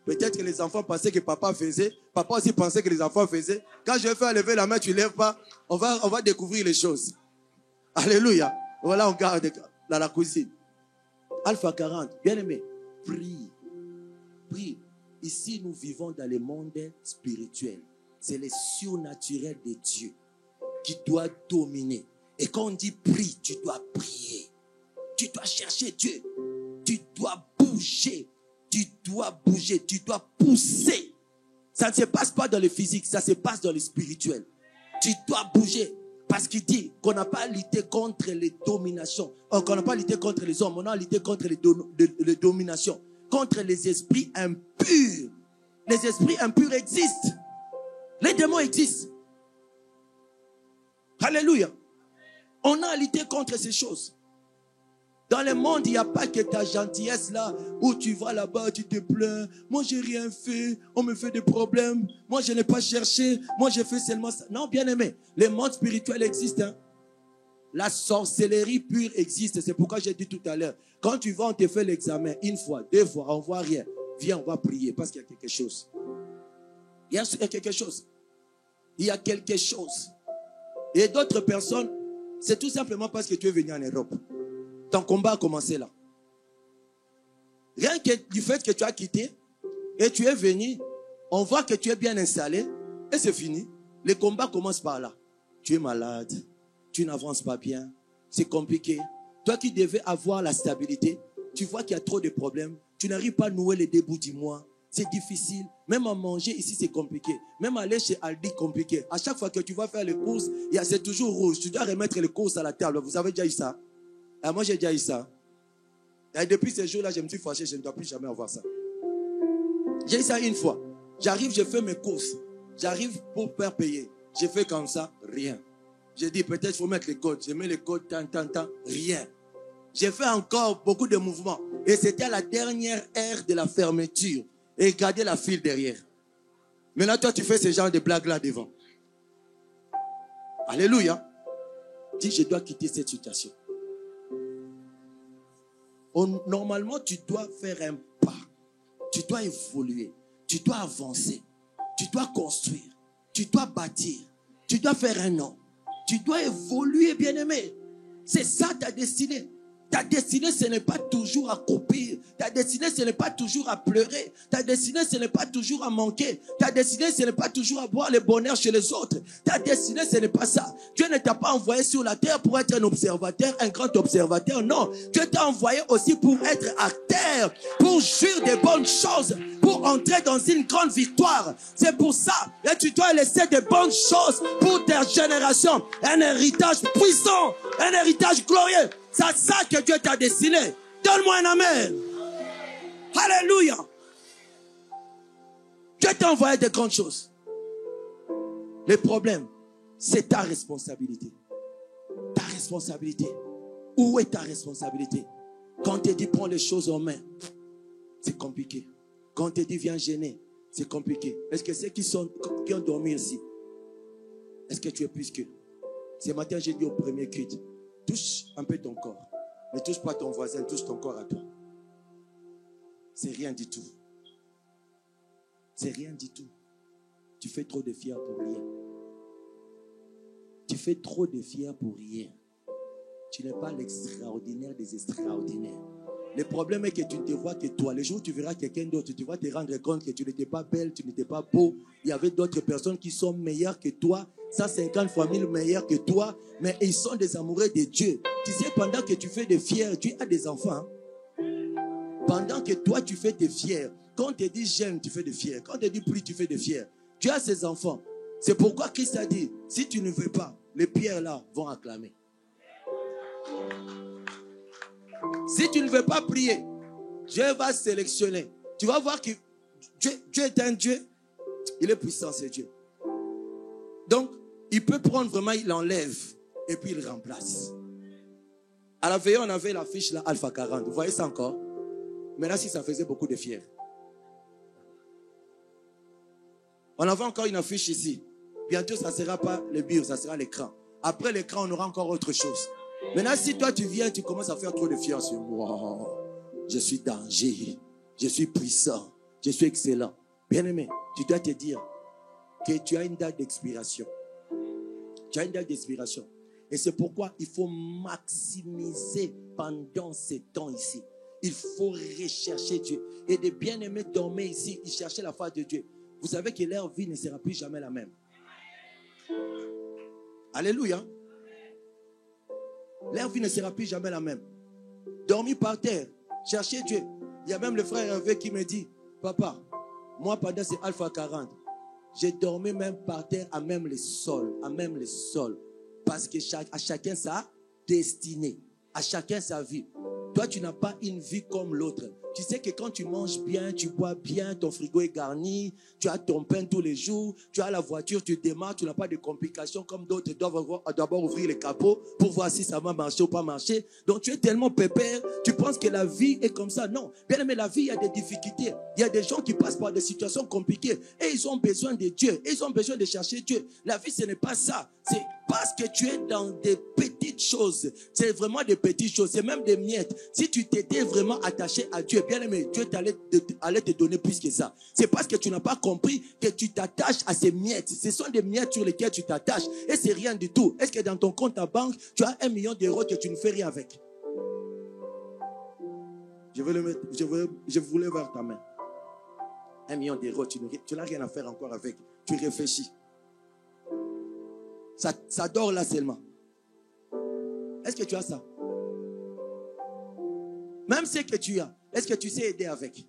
Peut-être que les enfants pensaient que papa faisait. Papa aussi pensait que les enfants faisaient. Quand je vais faire lever la main, tu ne lèves pas. On va découvrir les choses. Alléluia. Voilà, on garde dans la cuisine. Alpha 40, bien aimé, prie. Prie. Ici, nous vivons dans le monde spirituel. C'est le surnaturel de Dieu qui doit dominer. Et quand on dit prie, tu dois prier. Tu dois chercher Dieu. Tu dois bouger. Tu dois bouger. Tu dois pousser. Ça ne se passe pas dans le physique, ça se passe dans le spirituel. Tu dois bouger. Parce qu'il dit qu'on n'a pas lutté contre les dominations. Qu'on n'a pas lutté contre les hommes. On a lutté contre les dominations. Contre les esprits impurs. Les esprits impurs existent. Les démons existent. Alléluia. On a lutté contre ces choses. Dans le monde, il n'y a pas que ta gentillesse là, où tu vas là-bas, tu te plains. Moi, j'ai rien fait. On me fait des problèmes. Moi, je n'ai pas cherché. Moi, j'ai fait seulement ça. Non, bien aimé. Le monde spirituel existe. Hein? La sorcellerie pure existe. C'est pourquoi j'ai dit tout à l'heure. Quand tu vas, on te fait l'examen. Une fois, deux fois, on ne voit rien. Viens, on va prier parce qu'il y a quelque chose. Il y a quelque chose. Il y a quelque chose. Et d'autres personnes, c'est tout simplement parce que tu es venu en Europe. Ton combat a commencé là. Rien que du fait que tu as quitté et tu es venu, on voit que tu es bien installé et c'est fini. Le combat commence par là. Tu es malade, tu n'avances pas bien, c'est compliqué. Toi qui devais avoir la stabilité, tu vois qu'il y a trop de problèmes. Tu n'arrives pas à nouer les débuts du mois. C'est difficile. Même à manger ici, c'est compliqué. Même aller chez Aldi, compliqué. À chaque fois que tu vas faire les courses, c'est toujours rouge. Tu dois remettre les courses à la table. Vous avez déjà eu ça? Ah, moi, j'ai déjà eu ça. Et depuis ce jour-là, je me suis fâché. Je ne dois plus jamais avoir ça. J'ai eu ça une fois. J'arrive, je fais mes courses. J'arrive pour faire payer. Je fais comme ça, rien. J'ai dit, peut-être il faut mettre les codes. Je mets les codes, tant, rien. J'ai fait encore beaucoup de mouvements. Et c'était à la dernière heure de la fermeture. Et regardez la file derrière. Maintenant, toi, tu fais ce genre de blagues-là devant. Alléluia. Dis, je dois quitter cette situation. Normalement, tu dois faire un pas. Tu dois évoluer. Tu dois avancer. Tu dois construire. Tu dois bâtir. Tu dois faire un nom. Tu dois évoluer, bien-aimé. C'est ça ta destinée. Ta destinée, ce n'est pas toujours à couper. Ta destinée, ce n'est pas toujours à pleurer. Ta destinée, ce n'est pas toujours à manquer. Ta destinée, ce n'est pas toujours à voir le bonheur chez les autres. Ta destinée, ce n'est pas ça. Dieu ne t'a pas envoyé sur la terre pour être un observateur, un grand observateur. Non. Dieu t'a envoyé aussi pour être acteur, pour jouir des bonnes choses, pour entrer dans une grande victoire. C'est pour ça que tu dois laisser des bonnes choses pour ta génération. Un héritage puissant, un héritage glorieux. C'est ça que Dieu t'a destiné. Donne-moi un amen. Alléluia. Dieu t'a envoyé de grandes choses. Le problème, c'est ta responsabilité. Ta responsabilité. Où est ta responsabilité? Quand on te dit prends les choses en main, c'est compliqué. Quand on te dit viens gêner, c'est compliqué. Est-ce que ceux qui ont dormi ici, est-ce que tu es plus qu'eux? Ce matin, j'ai dit au premier culte, touche un peu ton corps. Ne touche pas ton voisin, touche ton corps à toi. C'est rien du tout. C'est rien du tout. Tu fais trop de fiers pour rien. Tu fais trop de fiers pour rien. Tu n'es pas l'extraordinaire des extraordinaires. Le problème est que tu ne te vois que toi. Le jour où tu verras quelqu'un d'autre, tu vas te rendre compte que tu n'étais pas belle, tu n'étais pas beau. Il y avait d'autres personnes qui sont meilleures que toi. 150 fois 1000 meilleurs que toi. Mais ils sont des amoureux de Dieu. Tu sais, pendant que tu fais des fiers, tu as des enfants. Pendant que toi, tu fais des fiers. Quand on te dit j'aime, tu fais des fiers. Quand on te dit prie, tu fais des fiers. Tu as ces enfants. C'est pourquoi Christ a dit, si tu ne veux pas, les pierres là vont acclamer. Si tu ne veux pas prier, Dieu va sélectionner. Tu vas voir que Dieu est un Dieu. Il est puissant, c'est Dieu. Donc, il peut prendre vraiment, il enlève et puis il remplace. À la veille, on avait l'affiche là, Alpha 40. Vous voyez ça encore? Maintenant, si ça faisait beaucoup de fiers. On avait encore une affiche ici. Bientôt, ça ne sera pas le bureau, ça sera l'écran. Après l'écran, on aura encore autre chose. Maintenant, si toi, tu viens, tu commences à faire trop de fiers sur moi. Je suis danger. Je suis puissant. Je suis excellent. Bien-aimé, tu dois te dire que tu as une date d'expiration. Tu as une date d'expiration. Et c'est pourquoi il faut maximiser pendant ces temps ici. Il faut rechercher Dieu. Et des bien-aimés dormaient ici, ils cherchaient la face de Dieu. Vous savez que leur vie ne sera plus jamais la même. Alléluia. Leur vie ne sera plus jamais la même. Dormir par terre, chercher Dieu. Il y a même le frère Hervé qui me dit, papa, moi pendant ces Alpha 40, j'ai dormi même par terre à même les sols, parce que à chacun sa destinée, à chacun sa vie. Toi, tu n'as pas une vie comme l'autre. Tu sais que quand tu manges bien, tu bois bien, ton frigo est garni, tu as ton pain tous les jours, tu as la voiture, tu démarres, tu n'as pas de complications comme d'autres doivent d'abord ouvrir les capots pour voir si ça va marcher ou pas marcher. Donc tu es tellement pépère, tu penses que la vie est comme ça. Non, bien aimé, la vie, il y a des difficultés. Il y a des gens qui passent par des situations compliquées et ils ont besoin de Dieu, et ils ont besoin de chercher Dieu. La vie, ce n'est pas ça. C'est parce que tu es dans des petites choses. C'est vraiment des petites choses, c'est même des miettes. Si tu t'étais vraiment attaché à Dieu, bien aimé, Dieu allait te donner plus que ça. C'est parce que tu n'as pas compris que tu t'attaches à ces miettes. Ce sont des miettes sur lesquelles tu t'attaches. Et c'est rien du tout. Est-ce que dans ton compte à banque, tu as 1 million d'euros que tu ne fais rien avec? Je voulais voir ta main. 1 million d'euros, tu n'as rien à faire encore avec. Tu réfléchis. Ça dort là seulement. Est-ce que tu as ça? Même ce que tu as, est-ce que tu sais aider avec?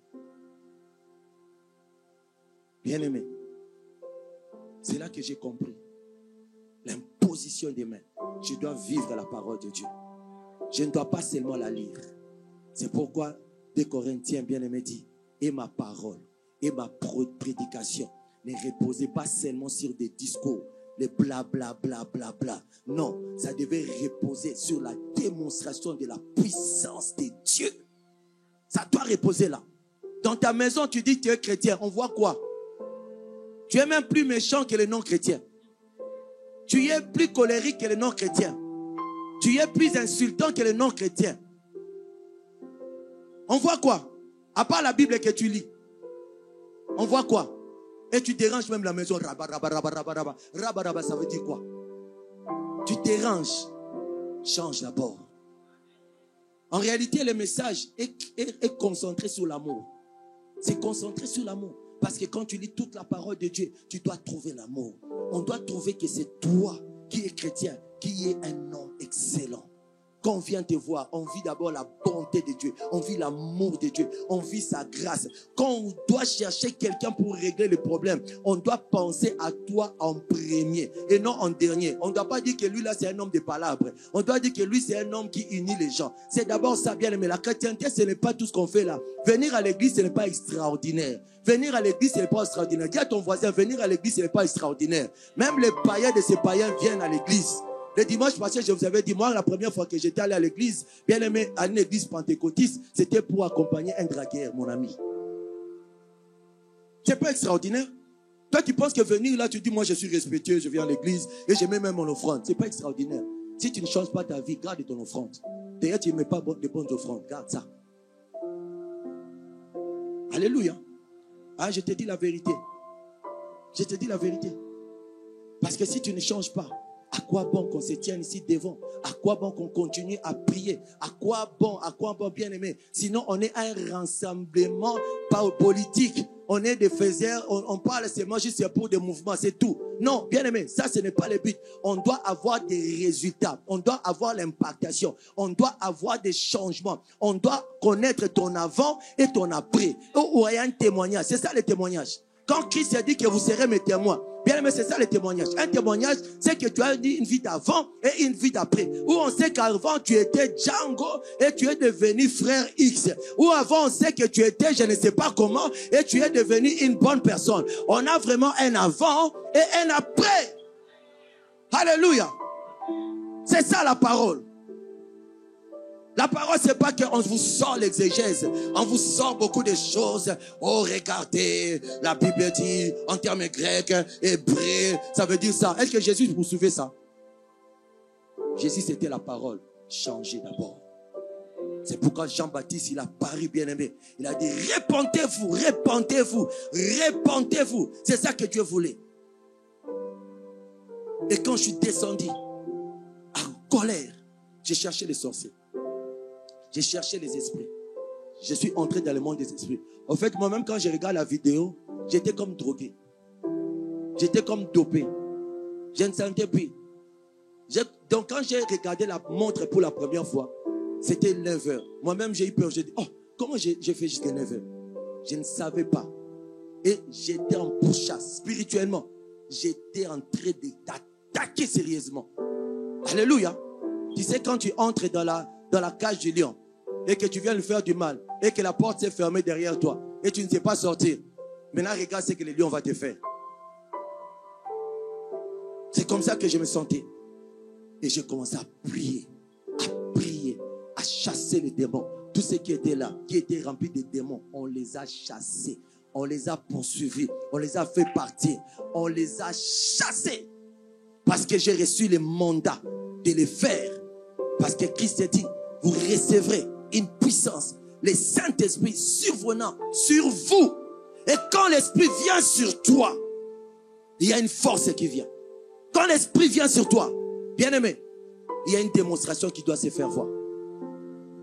Bien-aimé, c'est là que j'ai compris l'imposition des mains. Je dois vivre la parole de Dieu. Je ne dois pas seulement la lire. C'est pourquoi 2 Corinthiens, bien-aimé, dit, et ma parole, et ma prédication ne reposait pas seulement sur des discours, les bla bla bla bla bla. Non, ça devait reposer sur la démonstration de la puissance de Dieu. Ça doit reposer là. Dans ta maison, tu dis que tu es chrétien. On voit quoi? Tu es même plus méchant que les non-chrétiens. Tu es plus colérique que les non-chrétiens. Tu es plus insultant que les non-chrétiens. On voit quoi? À part la Bible que tu lis. On voit quoi? Et tu déranges même la maison. Rabba, rabba, rabba, rabba, rabba. Rabba, rabba, ça veut dire quoi? Tu déranges. Change d'abord. En réalité, le message est concentré sur l'amour. C'est concentré sur l'amour. Parce que quand tu lis toute la parole de Dieu, tu dois trouver l'amour. On doit trouver que c'est toi qui es chrétien, qui est un homme excellent. Quand on vient te voir, on vit d'abord la bonté de Dieu. On vit l'amour de Dieu. On vit sa grâce. Quand on doit chercher quelqu'un pour régler le problème, on doit penser à toi en premier et non en dernier. On ne doit pas dire que lui là c'est un homme de palabres. On doit dire que lui c'est un homme qui unit les gens. C'est d'abord ça, bien aimé. La chrétienté, ce n'est pas tout ce qu'on fait là. Venir à l'église, ce n'est pas extraordinaire. Venir à l'église, ce n'est pas extraordinaire. Dis à ton voisin, venir à l'église, ce n'est pas extraordinaire. Même les païens de ces païens viennent à l'église. Le dimanche passé, je vous avais dit, moi, la première fois que j'étais allé à l'église, bien aimé, à une église pentecôtiste, c'était pour accompagner un dragueur, mon ami. C'est pas extraordinaire. Toi qui penses que venir là, tu dis, moi, je suis respectueux, je viens à l'église et je mets même mon offrande. C'est pas extraordinaire. Si tu ne changes pas ta vie, garde ton offrande. D'ailleurs, tu ne mets pas de bonnes offrandes. Garde ça. Alléluia. Ah, je te dis la vérité. Je te dis la vérité. Parce que si tu ne changes pas, à quoi bon qu'on se tienne ici devant? À quoi bon qu'on continue à prier? À quoi bon, bien aimé? Sinon, on est un rassemblement pas politique. On est des faiseurs, on parle seulement juste pour des mouvements, c'est tout. Non, bien aimé, ça ce n'est pas le but. On doit avoir des résultats. On doit avoir l'impactation. On doit avoir des changements. On doit connaître ton avant et ton après. Ou il y a un témoignage. C'est ça le témoignage. Quand Christ a dit que vous serez mes témoins, bien aimé, c'est ça le témoignage. Un témoignage, c'est que tu as eu une vie d'avant et une vie d'après. Où on sait qu'avant tu étais Django et tu es devenu frère X. Ou avant on sait que tu étais je ne sais pas comment et tu es devenu une bonne personne. On a vraiment un avant et un après. Alléluia. C'est ça la parole. La parole, c'est pas qu'on vous sort l'exégèse. On vous sort beaucoup de choses. Oh, regardez, la Bible dit, en termes grecs, hébreux, ça veut dire ça. Est-ce que Jésus vous souvez ça? Jésus, c'était la parole. Changez d'abord. C'est pourquoi Jean-Baptiste, il a paru bien aimé. Il a dit, répentez-vous, répentez-vous, répentez-vous. C'est ça que Dieu voulait. Et quand je suis descendu, colère. J'ai cherché les sorciers. J'ai cherché les esprits. Je suis entré dans le monde des esprits. En fait, moi-même, quand je regarde la vidéo, j'étais comme drogué. J'étais comme dopé. Je ne sentais plus. Donc, quand j'ai regardé la montre pour la première fois, c'était 9h. Moi-même, j'ai eu peur. J'ai dit, oh, comment j'ai fait jusqu'à 9h? Je ne savais pas. Et j'étais en pourchasse. Spirituellement, j'étais en train d'attaquer sérieusement. Alléluia. Tu sais, quand tu entres dans la cage du lion et que tu viens lui faire du mal et que la porte s'est fermée derrière toi et tu ne sais pas sortir. Maintenant, regarde ce que le lion va te faire. C'est comme ça que je me sentais. Et j'ai commencé à prier, à chasser les démons. Tous ceux qui étaient là, qui étaient remplis de démons, on les a chassés. On les a poursuivis. On les a fait partir. On les a chassés. Parce que j'ai reçu le mandat de les faire. Parce que Christ a dit, vous recevrez une puissance, le Saint-Esprit survenant sur vous. Et quand l'Esprit vient sur toi, il y a une force qui vient. Quand l'Esprit vient sur toi, bien-aimé, il y a une démonstration qui doit se faire voir.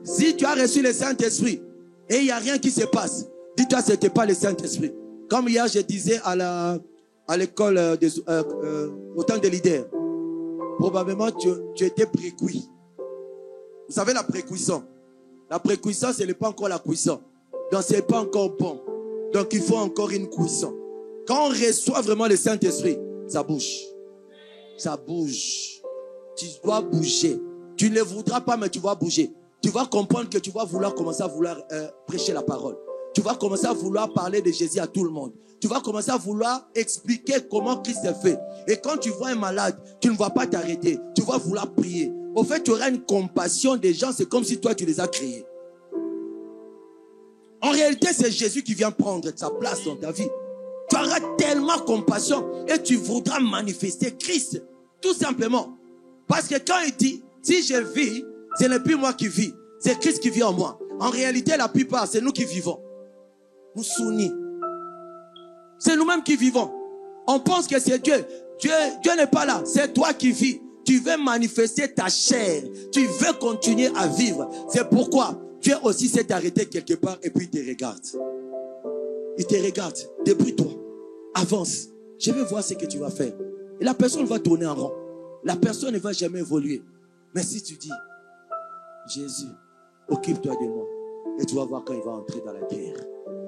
Si tu as reçu le Saint-Esprit et il n'y a rien qui se passe, dis-toi que ce n'était pas le Saint-Esprit. Comme hier, je disais à l'école au temps des leaders, probablement tu étais précuit. Vous savez la précuisson. La précuisson, ce n'est pas encore la cuisson. Donc, ce n'est pas encore bon. Donc, il faut encore une cuisson. Quand on reçoit vraiment le Saint-Esprit, ça bouge. Ça bouge. Tu dois bouger. Tu ne le voudras pas, mais tu vas bouger. Tu vas comprendre que tu vas vouloir commencer à vouloir prêcher la parole. Tu vas commencer à vouloir parler de Jésus à tout le monde. Tu vas commencer à vouloir expliquer comment Christ est fait. Et quand tu vois un malade, tu ne vas pas t'arrêter. Tu vas vouloir prier. Au fait, tu auras une compassion des gens. C'est comme si toi, tu les as créés. En réalité, c'est Jésus qui vient prendre sa place dans ta vie. Tu auras tellement compassion et tu voudras manifester Christ. Tout simplement. Parce que quand il dit, si je vis, ce n'est plus moi qui vis. C'est Christ qui vit en moi. En réalité, la plupart, c'est nous qui vivons. Nous sounis. C'est nous-mêmes qui vivons. On pense que c'est Dieu. Dieu n'est pas là. C'est toi qui vis. Tu veux manifester ta chair. Tu veux continuer à vivre. C'est pourquoi Dieu aussi s'est arrêté quelque part et puis il te regarde. Il te regarde. Débrouille-toi. Avance. Je vais voir ce que tu vas faire. Et la personne va tourner en rond. La personne ne va jamais évoluer. Mais si tu dis, Jésus, occupe-toi de moi. Et tu vas voir quand il va entrer dans la guerre.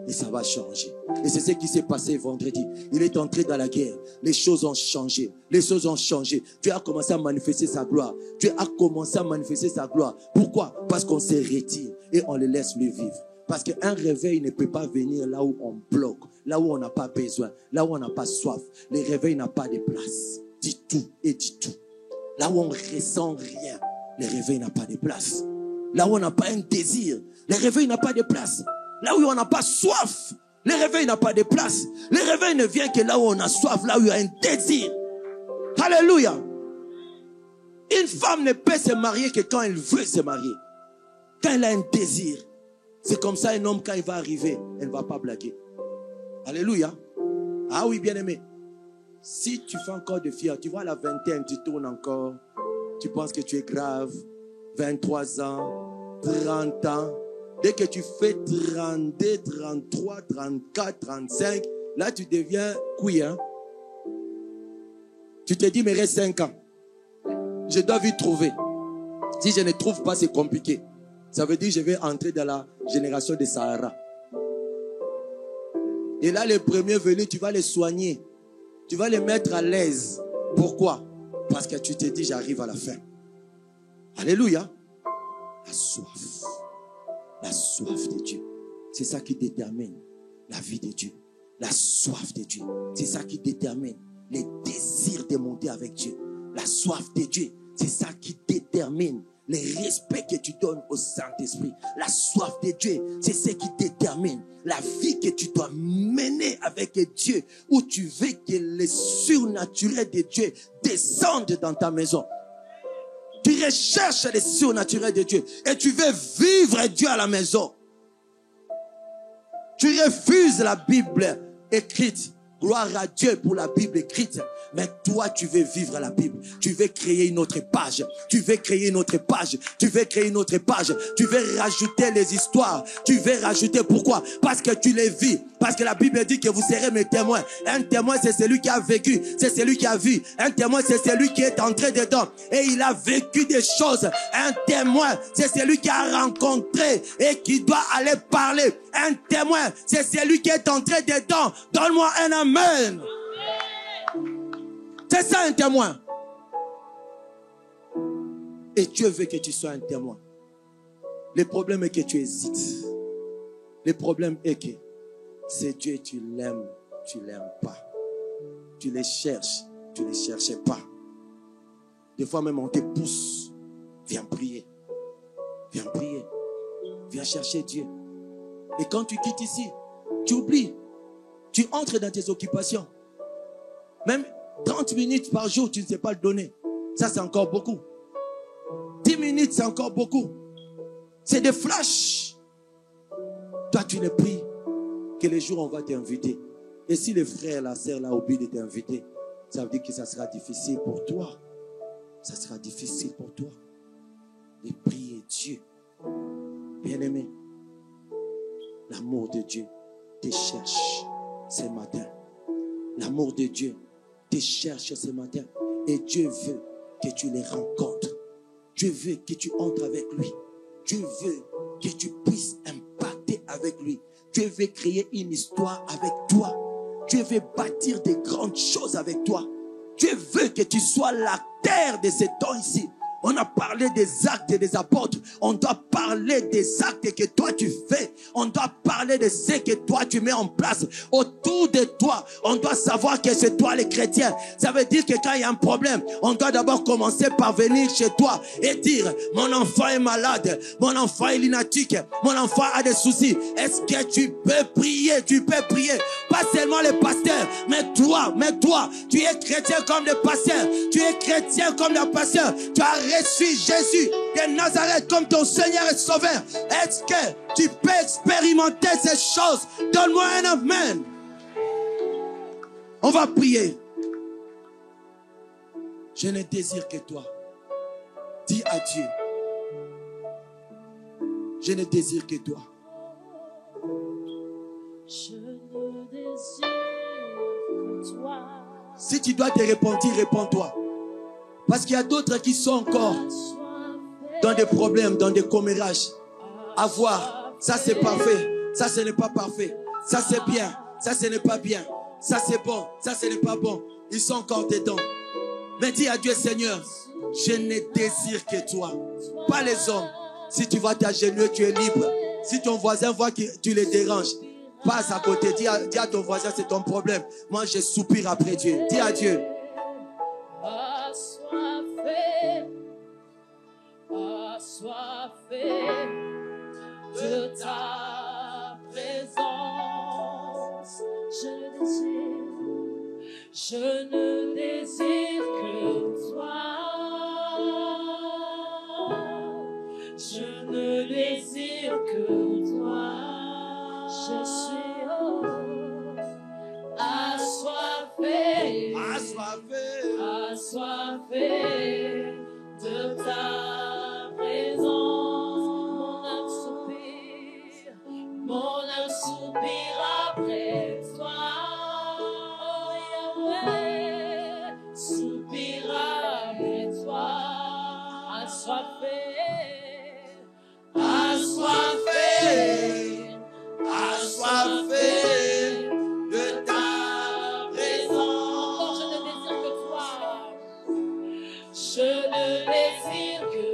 Et ça va changer. Et c'est ce qui s'est passé vendredi. Il est entré dans la guerre. Les choses ont changé. Les choses ont changé. Dieu a commencé à manifester sa gloire. Dieu a commencé à manifester sa gloire. Pourquoi? Parce qu'on se retire et on le laisse lui vivre. Parce qu'un réveil ne peut pas venir là où on bloque, là où on n'a pas besoin, là où on n'a pas soif. Le réveil n'a pas de place. Dis tout et dis tout. Là où on ressent rien, le réveil n'a pas de place. Là où on n'a pas un désir, le réveil n'a pas de place. Là où on n'a pas soif, le réveil n'a pas de place. Le réveil ne vient que là où on a soif, là où il y a un désir. Alléluia. Une femme ne peut se marier que quand elle veut se marier. Quand elle a un désir. C'est comme ça un homme, quand il va arriver, elle ne va pas blaguer. Alléluia. Ah oui, bien-aimé. Si tu fais encore de fier, tu vois la vingtaine, tu tournes encore. Tu penses que tu es grave. 23 ans, 30 ans. Dès que tu fais 32, 33, 34, 35, là tu deviens couille. Hein? Tu te dis, mais reste 5 ans. Je dois vite trouver. Si je ne trouve pas, c'est compliqué. Ça veut dire que je vais entrer dans la génération de Sahara. Et là, les premiers venus, tu vas les soigner. Tu vas les mettre à l'aise. Pourquoi? Parce que tu te dis, j'arrive à la fin. Alléluia. La soif. La soif de Dieu. C'est ça qui détermine la vie de Dieu. La soif de Dieu. C'est ça qui détermine les désirs de monter avec Dieu. La soif de Dieu. C'est ça qui détermine le respect que tu donnes au Saint-Esprit. La soif de Dieu, c'est ce qui détermine la vie que tu dois mener avec Dieu, où tu veux que le surnaturel de Dieu descende dans ta maison. Tu recherches le surnaturel de Dieu et tu veux vivre Dieu à la maison. Tu refuses la Bible écrite. Gloire à Dieu pour la Bible écrite. Mais toi, tu veux vivre la Bible. Tu veux créer une autre page. Tu veux créer une autre page. Tu veux créer une autre page. Tu veux rajouter les histoires. Tu veux rajouter. Pourquoi? Parce que tu les vis. Parce que la Bible dit que vous serez mes témoins. Un témoin, c'est celui qui a vécu. C'est celui qui a vu. Un témoin, c'est celui qui est entré dedans. Et il a vécu des choses. Un témoin, c'est celui qui a rencontré et qui doit aller parler. Un témoin, c'est celui qui est entré dedans. Donne-moi un amen. C'est ça un témoin. Et Dieu veut que tu sois un témoin. Le problème est que tu hésites. Le problème est que c'est Dieu, tu l'aimes pas. Tu les cherches, tu les cherches pas. Des fois même on te pousse. Viens prier. Viens prier. Viens chercher Dieu. Et quand tu quittes ici, tu oublies. Tu entres dans tes occupations. Même 30 minutes par jour, tu ne sais pas le donner. Ça, c'est encore beaucoup. 10 minutes, c'est encore beaucoup. C'est des flashs. Toi, tu les pries que les jours, on va t'inviter. Et si les frères, la sœur, là, oublient de t'inviter, ça veut dire que ça sera difficile pour toi. Ça sera difficile pour toi de prier Dieu. Bien-aimé, l'amour de Dieu te cherche ce matin. L'amour de Dieu te cherche ce matin. Et Dieu veut que tu les rencontres. Dieu veut que tu entres avec lui. Dieu veut que tu puisses impacter avec lui. Dieu veut créer une histoire avec toi. Dieu veut bâtir des grandes choses avec toi. Dieu veut que tu sois l'acteur de ce temps ici. On a parlé des actes des apôtres. On doit parler des actes que toi tu fais. On doit parler de ce que toi tu mets en place autour de toi. On doit savoir que c'est toi les chrétiens. Ça veut dire que quand il y a un problème, on doit d'abord commencer par venir chez toi et dire: mon enfant est malade, mon enfant est lunatique, mon enfant a des soucis. Est-ce que tu peux prier? Tu peux prier. Pas seulement les pasteurs, mais toi, tu es chrétien comme les pasteurs. Tu es chrétien comme les pasteurs. Tu as reçu Jésus de Nazareth comme ton Seigneur et Sauveur. Est-ce que tu peux expérimenter ces choses? Donne-moi un amen. On va prier. Je ne désire que toi. Dis à Dieu: je ne désire que toi. Je ne désire que toi. Si tu dois te repentir, répands-toi. Parce qu'il y a d'autres qui sont encore dans des problèmes, dans des commérages. À voir, ça c'est parfait, ça ce n'est pas parfait. Ça c'est bien, ça ce n'est pas bien. Ça c'est bon, ça ce n'est pas bon. Ils sont encore dedans. Mais dis à Dieu: Seigneur, je ne désire que toi, pas les hommes. Si tu vas t'agenouiller, tu es libre. Si ton voisin voit que tu les déranges, passe à côté. Dis à ton voisin: c'est ton problème. Moi je soupire après Dieu. Dis à Dieu: assoiffé de ta présence. Je ne désire que toi. Je ne désire que toi. Je suis assoiffé, assoiffé de ta présence. Mon âme soupire après toi. Oh Yahweh, soupire après toi. Assoiffé, assoiffé, assoiffé de ta présence. Je ne désire que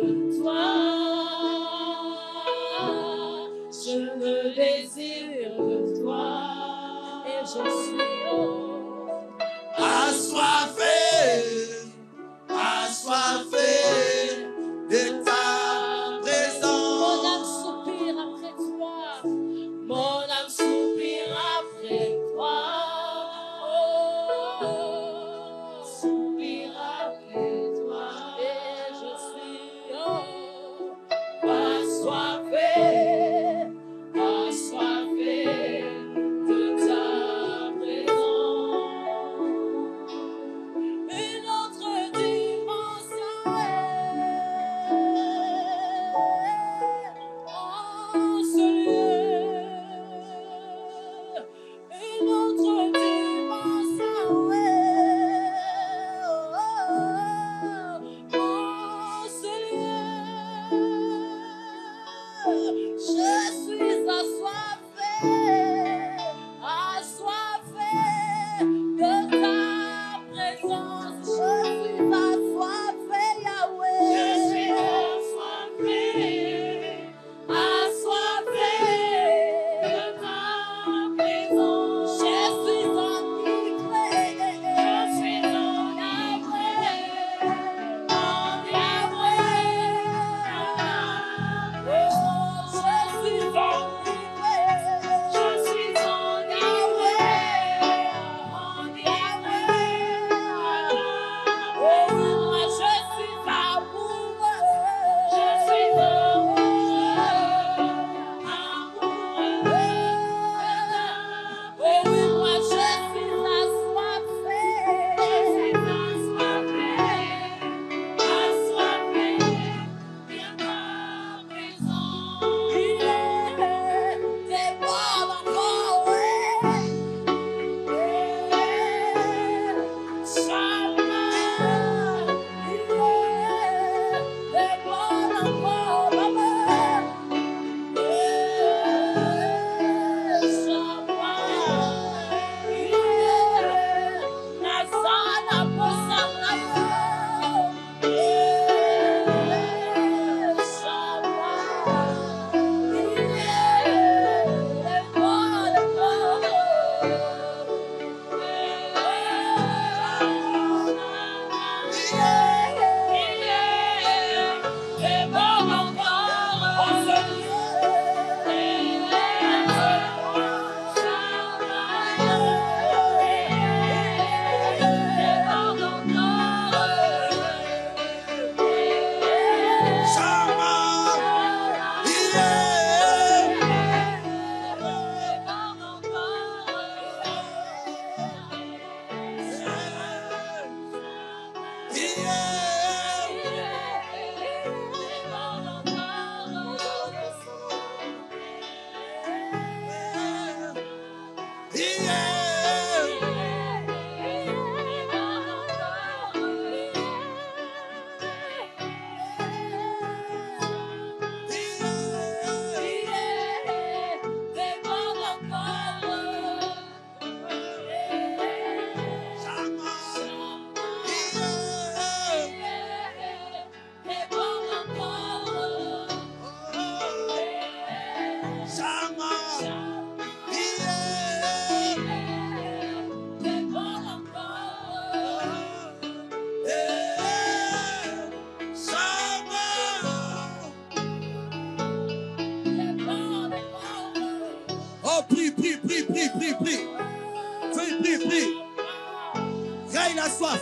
la soif.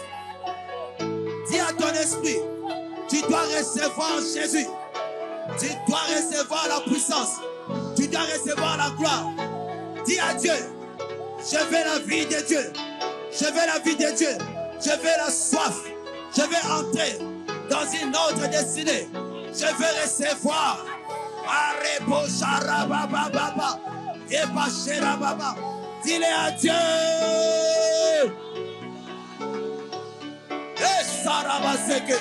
Dis à ton esprit, tu dois recevoir Jésus. Tu dois recevoir la puissance. Tu dois recevoir la gloire. Dis à Dieu, je veux la vie de Dieu. Je veux la vie de Dieu. Je veux la soif. Je veux entrer dans une autre destinée. Je veux recevoir. Dis-le à Dieu. Et Sarabaseke.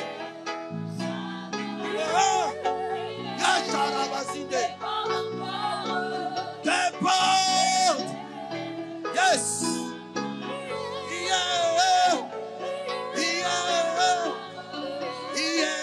Qu'importe. Yes. Yeah. Yeah. Yeah.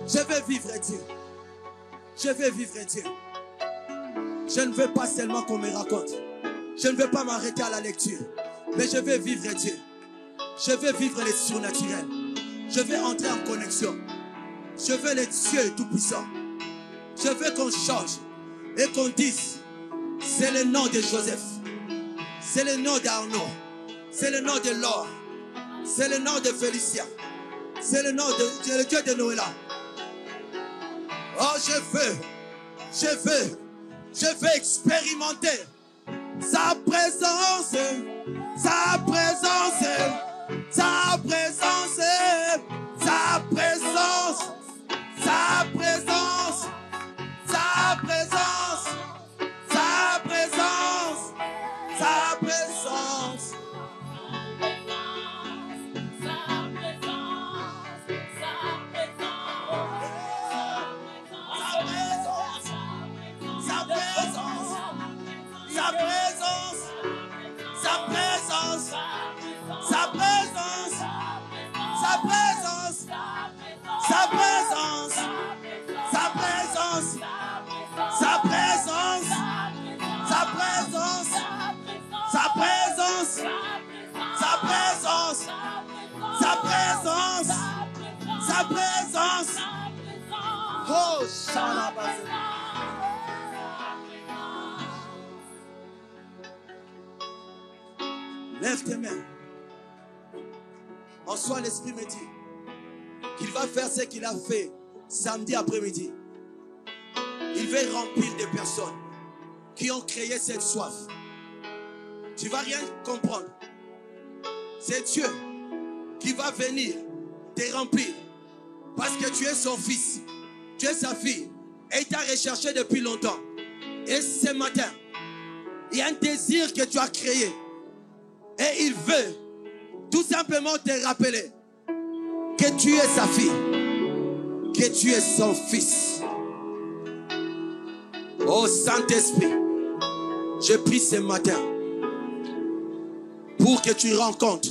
Je veux vivre Dieu. Je veux vivre Dieu. Je ne veux pas seulement qu'on me raconte. Je ne veux pas m'arrêter à la lecture. Mais je veux vivre Dieu. Je veux vivre les surnaturels. Je veux entrer en connexion. Je veux les Dieu tout-puissants. Je veux qu'on change et qu'on dise, c'est le nom de Joseph. C'est le nom d'Arnaud. C'est le nom de Laure. C'est le nom de Félicia. C'est le nom de le Dieu de Noëlla. Oh, je veux expérimenter sa présence, sa présence, sa présence, sa présence, sa présence, sa présence, sa présence, sa présence. Sa présence, sa présence, sa présence, sa présence, sa présence, sa présence, sa présence, sa présence, sa présence, sa présence. Oh, Shalabazé. Lève tes mains. En soi, l'Esprit me dit qu'il va faire ce qu'il a fait samedi après-midi. Il va remplir des personnes qui ont créé cette soif. Tu ne vas rien comprendre. C'est Dieu qui va venir te remplir. Parce que tu es son fils. Tu es sa fille. Et il t'a recherché depuis longtemps. Et ce matin, il y a un désir que tu as créé. Et il veut tout simplement te rappeler que tu es sa fille, que tu es son fils. Oh Saint-Esprit, je prie ce matin pour que tu rencontres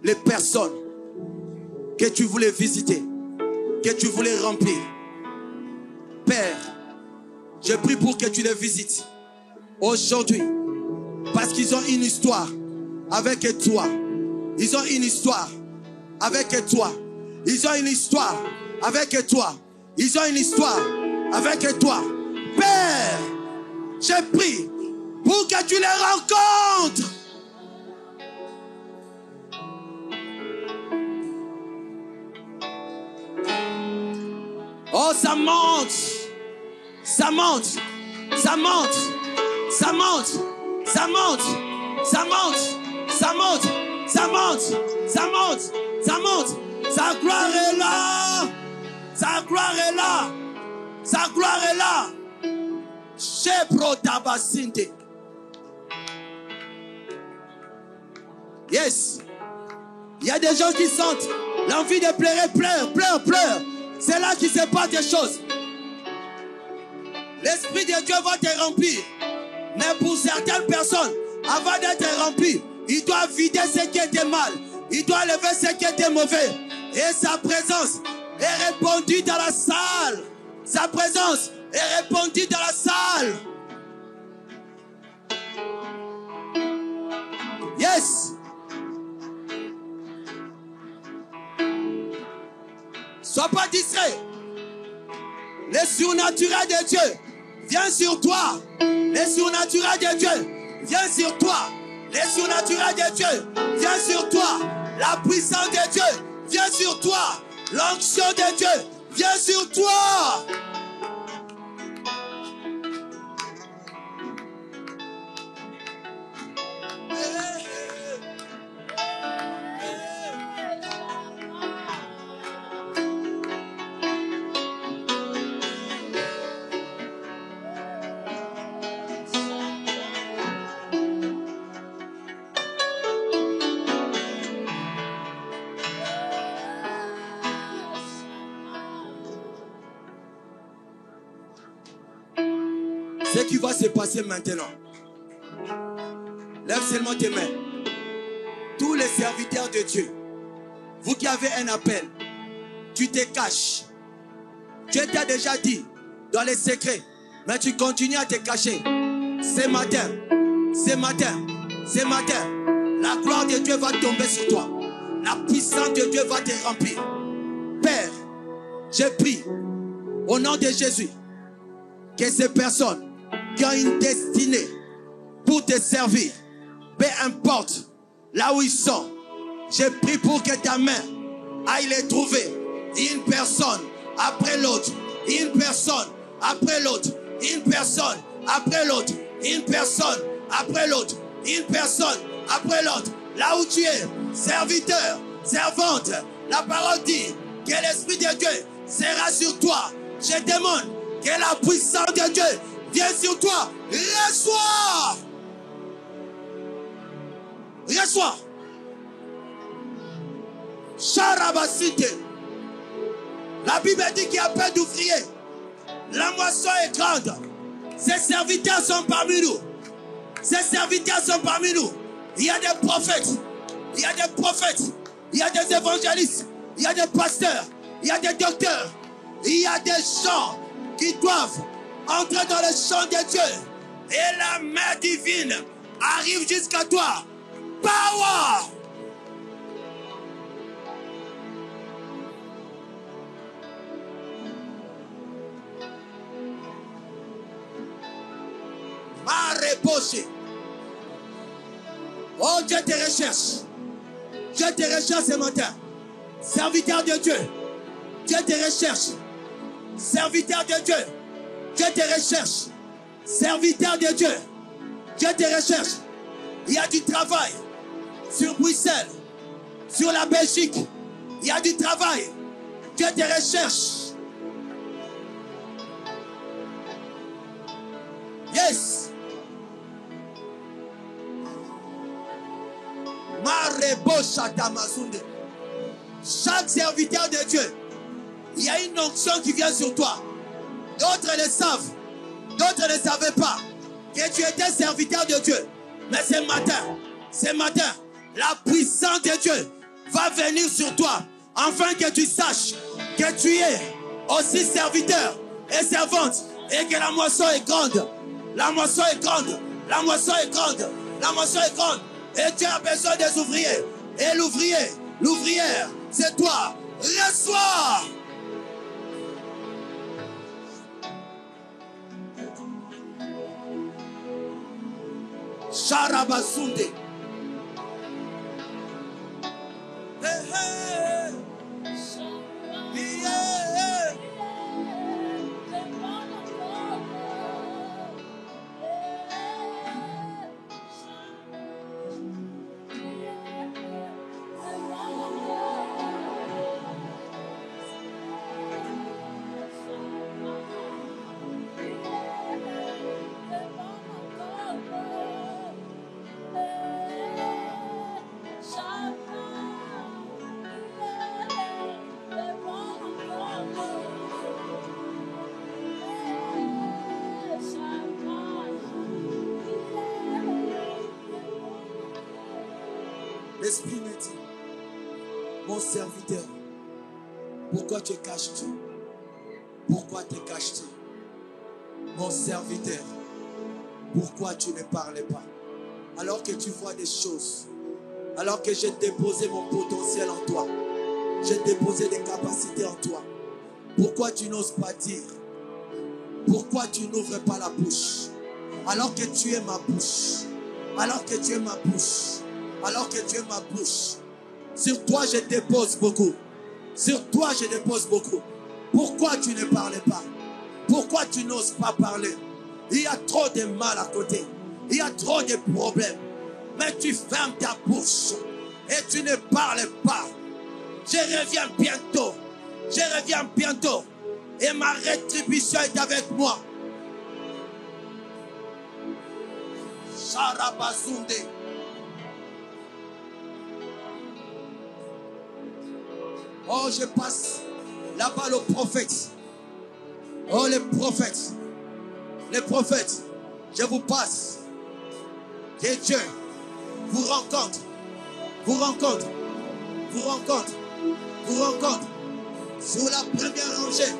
les personnes que tu voulais visiter, que tu voulais remplir. Père, je prie pour que tu les visites aujourd'hui. Parce qu'ils ont une histoire avec toi. Ils ont une histoire avec toi. Ils ont une histoire avec toi. Ils ont une histoire avec toi. Père, je prie pour que tu les rencontres. Oh, ça monte. Ça monte. Ça monte. Ça monte. Ça monte, ça monte, ça monte, ça monte, ça monte, ça monte. Sa gloire est là. Sa gloire est là. Sa gloire est là. Chebro Tabasinte. Yes. Il y a des gens qui sentent l'envie de pleurer, pleure. C'est là qu'il se passe des choses. L'Esprit de Dieu va te remplir. Mais pour certaines personnes, avant d'être rempli, il doit vider ce qui était mal. Il doit lever ce qui était mauvais. Et sa présence est répandue dans la salle. Sa présence est répandue dans la salle. Yes. Sois pas distrait. Le surnaturel de Dieu vient sur toi. Le surnaturel de Dieu vient sur toi. Le surnaturel de Dieu vient sur toi. La puissance de Dieu vient sur toi. L'onction de Dieu vient sur toi. Ce qui va se passer maintenant. Lève seulement tes mains. Tous les serviteurs de Dieu, vous qui avez un appel, tu te caches. Dieu t'a déjà dit dans les secrets, mais tu continues à te cacher. Ce matin, la gloire de Dieu va tomber sur toi. La puissance de Dieu va te remplir. Père, je prie au nom de Jésus que ces personnes qui ont une destinée pour te servir, peu importe là où ils sont, je prie pour que ta main aille les trouver. Une personne après l'autre, une personne après l'autre, une personne après l'autre, une personne après l'autre, une personne après l'autre. Là où tu es, serviteur, servante, la parole dit que l'Esprit de Dieu sera sur toi. Je demande que la puissance de Dieu vienne sur toi. Reçois. Reçois. Charabasite. La Bible dit qu'il y a peu d'ouvriers. La moisson est grande. Ces serviteurs sont parmi nous. Ces serviteurs sont parmi nous. Il y a des prophètes. Il y a des prophètes. Il y a des évangélistes. Il y a des pasteurs. Il y a des docteurs. Il y a des gens qui doivent entrer dans le champ de Dieu. Et la main divine arrive jusqu'à toi. Power! Maréboché. Oh, Dieu te recherche. Dieu te recherche ce matin. Serviteur de Dieu. Dieu te recherche. Serviteur de Dieu. Dieu te recherche. Serviteur de Dieu. Dieu te recherche. Il y a du travail sur Bruxelles, sur la Belgique. Il y a du travail. Dieu te recherche. Yes. Chaque serviteur de Dieu, il y a une onction qui vient sur toi. D'autres le savent, d'autres ne savaient pas que tu étais serviteur de Dieu. Mais ce matin, la puissance de Dieu va venir sur toi, afin que tu saches que tu es aussi serviteur et servante, et que la moisson est grande. La moisson est grande. La moisson est grande. La moisson est grande. Et tu as besoin des ouvriers. Et l'ouvrier, l'ouvrière, c'est toi. Reçois. Charabasunde. Hey, hey. Yeah. L'Esprit me dit Mon serviteur, pourquoi te caches-tu? Pourquoi te caches-tu? Mon serviteur, pourquoi tu ne parles pas? Alors que tu vois des choses, alors que j'ai déposé mon potentiel en toi, j'ai déposé des capacités en toi, pourquoi tu n'oses pas dire? Pourquoi tu n'ouvres pas la bouche? Alors que tu es ma bouche, alors que tu es ma bouche, alors que tu es ma bouche. Sur toi je dépose beaucoup. Sur toi je dépose beaucoup. Pourquoi tu ne parles pas? Pourquoi tu n'oses pas parler? Il y a trop de mal à côté. Il y a trop de problèmes. Mais tu fermes ta bouche et tu ne parles pas. Je reviens bientôt. Je reviens bientôt. Et ma rétribution est avec moi. Sharabazunde. Oh, je passe la balle au prophète. Oh, les prophètes. Les prophètes. Je vous passe. Que Dieu vous rencontre. Vous rencontre. Vous rencontre. Vous rencontre. Sur la première rangée.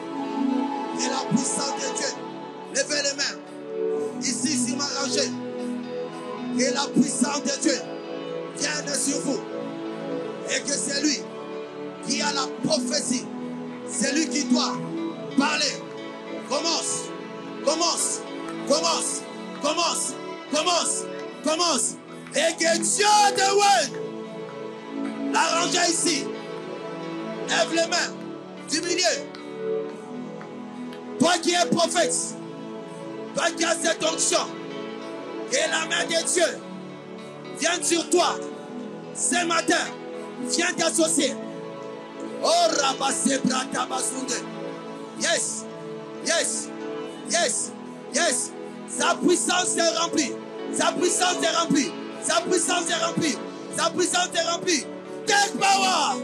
Et la puissance de Dieu. Levez les mains. Ici, sur ma rangée. Et la puissance de Dieu vienne sur vous. Et que c'est lui qui a la prophétie. C'est lui qui doit parler. Commence. Commence. Commence. Commence. Commence. Commence. Et que Dieu te voie. La rangée ici. Lève les mains. Du milieu. Toi qui es prophète. Toi qui as cette onction. Et la main de Dieu vient sur toi. Ce matin. Viens t'associer. Oh, Rabasse Brata Basunde. Yes. Yes. Yes. Yes. Sa puissance est remplie. Sa puissance est remplie. Sa puissance est remplie. Sa puissance est remplie. Take power.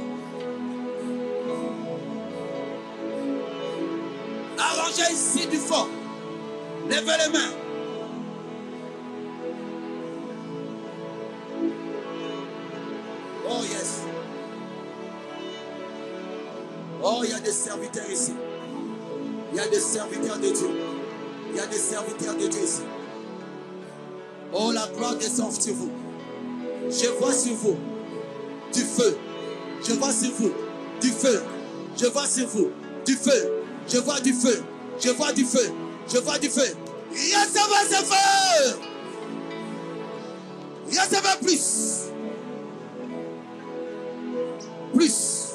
Arrangez ici du fort. Levez les mains. Oh yes. Oh, il y a des serviteurs ici. Il y a des serviteurs de Dieu. Il y a des serviteurs de Dieu ici. Oh, la gloire descend sur vous. Je vois sur vous du feu. Je vois sur vous du feu. Je vois sur vous du feu. Je vois du feu. Je vois du feu. Je vois du feu. Recevez ce feu. Recevez plus. Plus.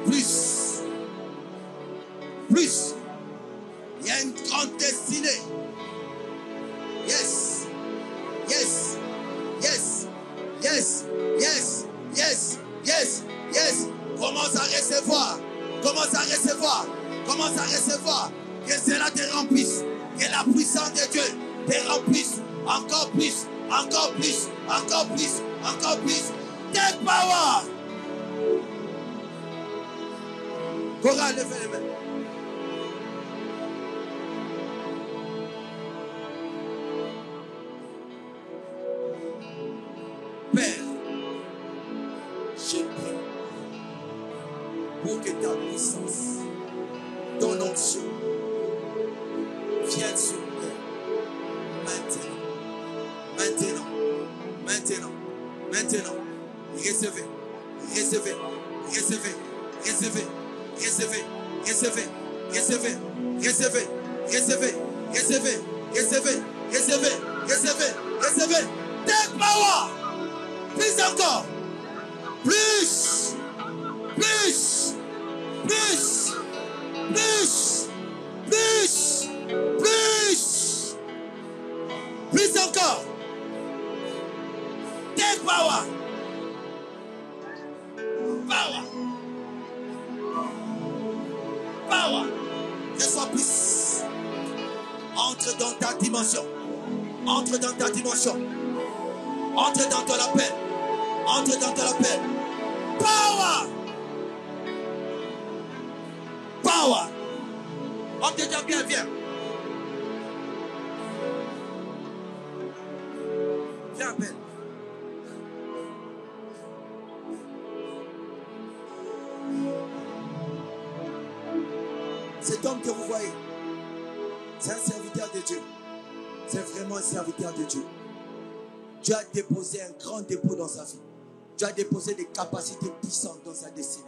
Plus. Plus. Il y a une grande destinée. Yes. Yes. Yes. Yes. Yes. Yes. Yes. Yes. Commence à recevoir. Commence à recevoir. Commence à recevoir. Que cela te remplisse. Que la puissance de Dieu te remplisse. Encore plus. Encore plus. Encore plus. Encore plus. Take power. Cora, levez les mains. Père, je prie pour que ta puissance, ton onction, vienne sur nous. Maintenant, maintenant, maintenant, maintenant. Recevez, recevez, recevez, recevez, recevez, recevez, recevez, recevez, recevez, recevez, recevez, recevez, recevez, recevez. Take power. Plus encore. Plus. Plus. Plus. Plus. Plus. Plus. Plus encore. Take power. Power. Power. Reçois plus. Entre dans ta dimension. Entre dans ta dimension. Entre dans ton appel. Entre dans ton appel. Power. Power. On te dit bien, viens. Viens, appelle. Cet homme que vous voyez, c'est un serviteur de Dieu. C'est vraiment un serviteur de Dieu. Dieu a déposé un grand dépôt dans sa vie. Dieu a déposé des capacités puissantes dans sa destinée.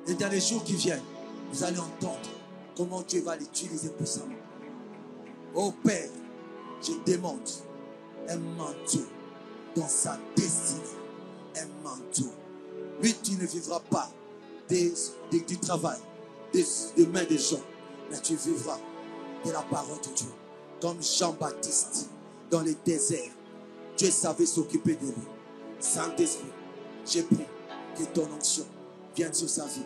Et dans les jours qui viennent, vous allez entendre comment Dieu va l'utiliser puissamment. Oh Père, je demande un manteau dans sa destinée. Un manteau. Lui, tu ne vivras pas du travail, des mains des gens, mais tu vivras de la parole de Dieu. Comme Jean-Baptiste dans le désert, Dieu savait s'occuper de lui. Saint-Esprit, j'ai pris que ton onction vienne sur sa vie.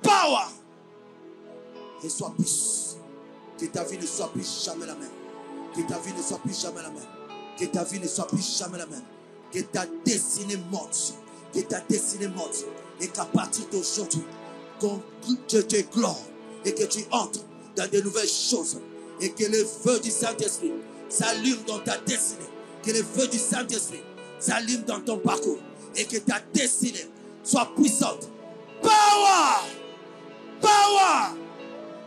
Power! Reçois plus. Que ta vie ne soit plus jamais la même. Que ta vie ne soit plus jamais la même. Que ta vie ne soit plus jamais la même. Que ta destinée monte. Que ta destinée monte. Et qu'à partir d'aujourd'hui, que tu glore et que tu entres dans de nouvelles choses. Et que le feu du Saint-Esprit s'allume dans ta destinée. Que le feu du Saint-Esprit s'allume dans ton parcours. Et que ta destinée soit puissante. Power! Power!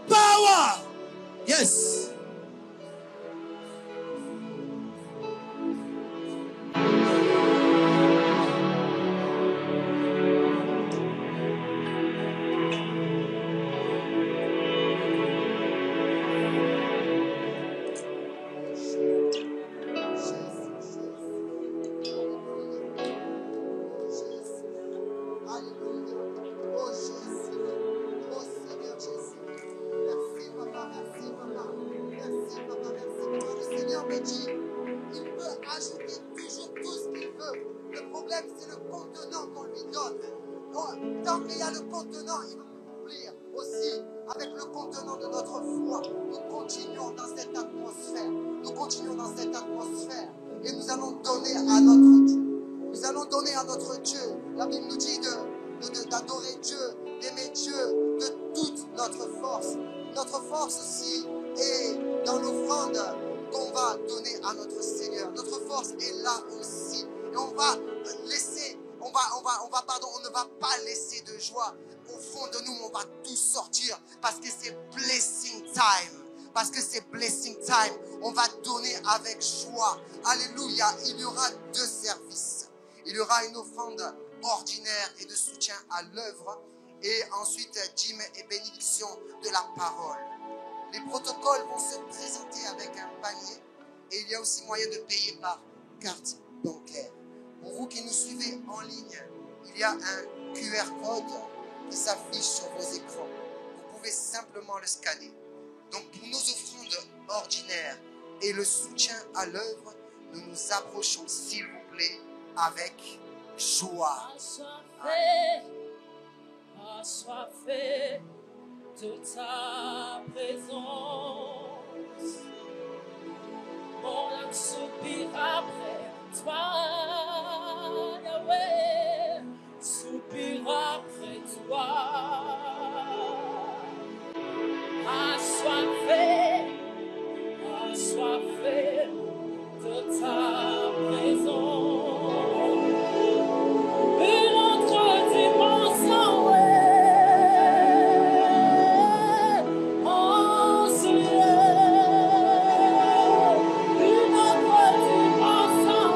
Power! Yes! Et nous allons donner à notre Dieu. Nous allons donner à notre Dieu. La Bible nous dit d'adorer Dieu, d'aimer Dieu de toute notre force. Notre force aussi est dans l'offrande qu'on va donner à notre Seigneur. Notre force est là aussi. Et on va laisser, on ne va pas laisser de joie au fond de nous, mais on va tout sortir parce que c'est blessing time. Parce que c'est blessing time. On va donner avec joie. Alléluia. Il y aura deux services. Il y aura une offrande ordinaire et de soutien à l'œuvre. Et ensuite, dîme et bénédiction de la parole. Les protocoles vont se présenter avec un panier. Et il y a aussi moyen de payer par carte bancaire. Pour vous qui nous suivez en ligne, il y a un QR code qui s'affiche sur vos écrans. Vous pouvez simplement le scanner. Donc pour nos offrandes ordinaires et le soutien à l'œuvre, nous nous approchons, s'il vous plaît, avec joie. Assoiffé de ta présence, mon âme soupire après toi, Yahweh, soupire après toi. Assoiffé de ta présence. Une autre dimension, en ce lieu. Une autre dimension,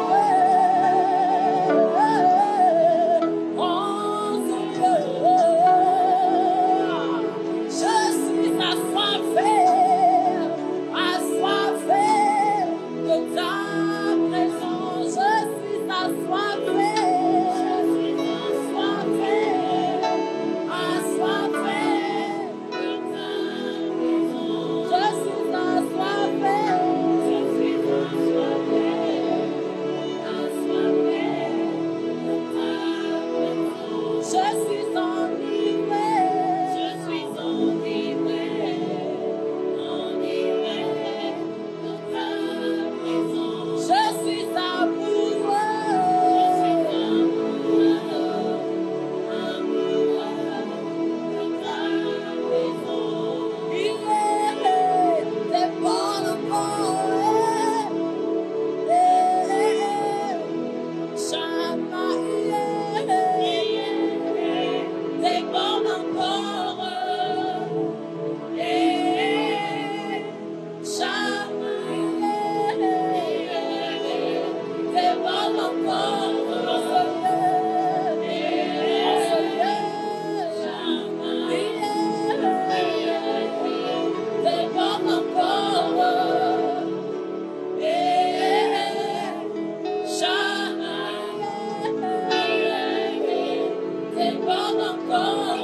bon encore.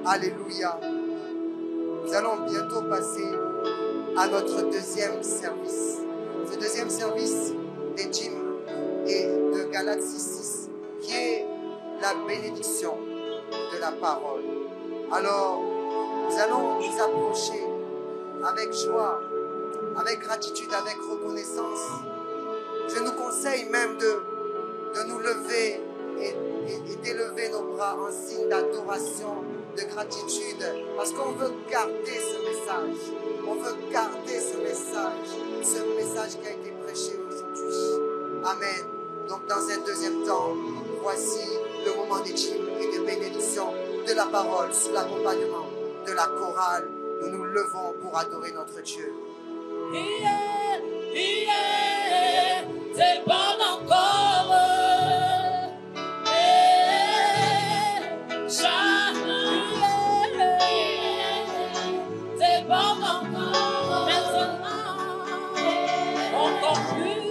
Alléluia. Nous allons bientôt passer à notre deuxième service. Ce deuxième service des Jim et de Galates 6:6, qui est la bénédiction de la parole. Alors, nous allons nous approcher avec joie, avec gratitude, avec reconnaissance. Je nous conseille même de nous lever et d'élever nos bras en signe d'adoration, de gratitude, parce qu'on veut garder ce message. On veut garder ce message qui a été prêché aujourd'hui. Amen. Donc dans un deuxième temps, voici le moment des Jim et de bénédiction de la parole sous l'accompagnement de la chorale. Nous nous levons pour adorer notre Dieu. C'est bon encore. C'est bon encore. Maintenant, encore plus.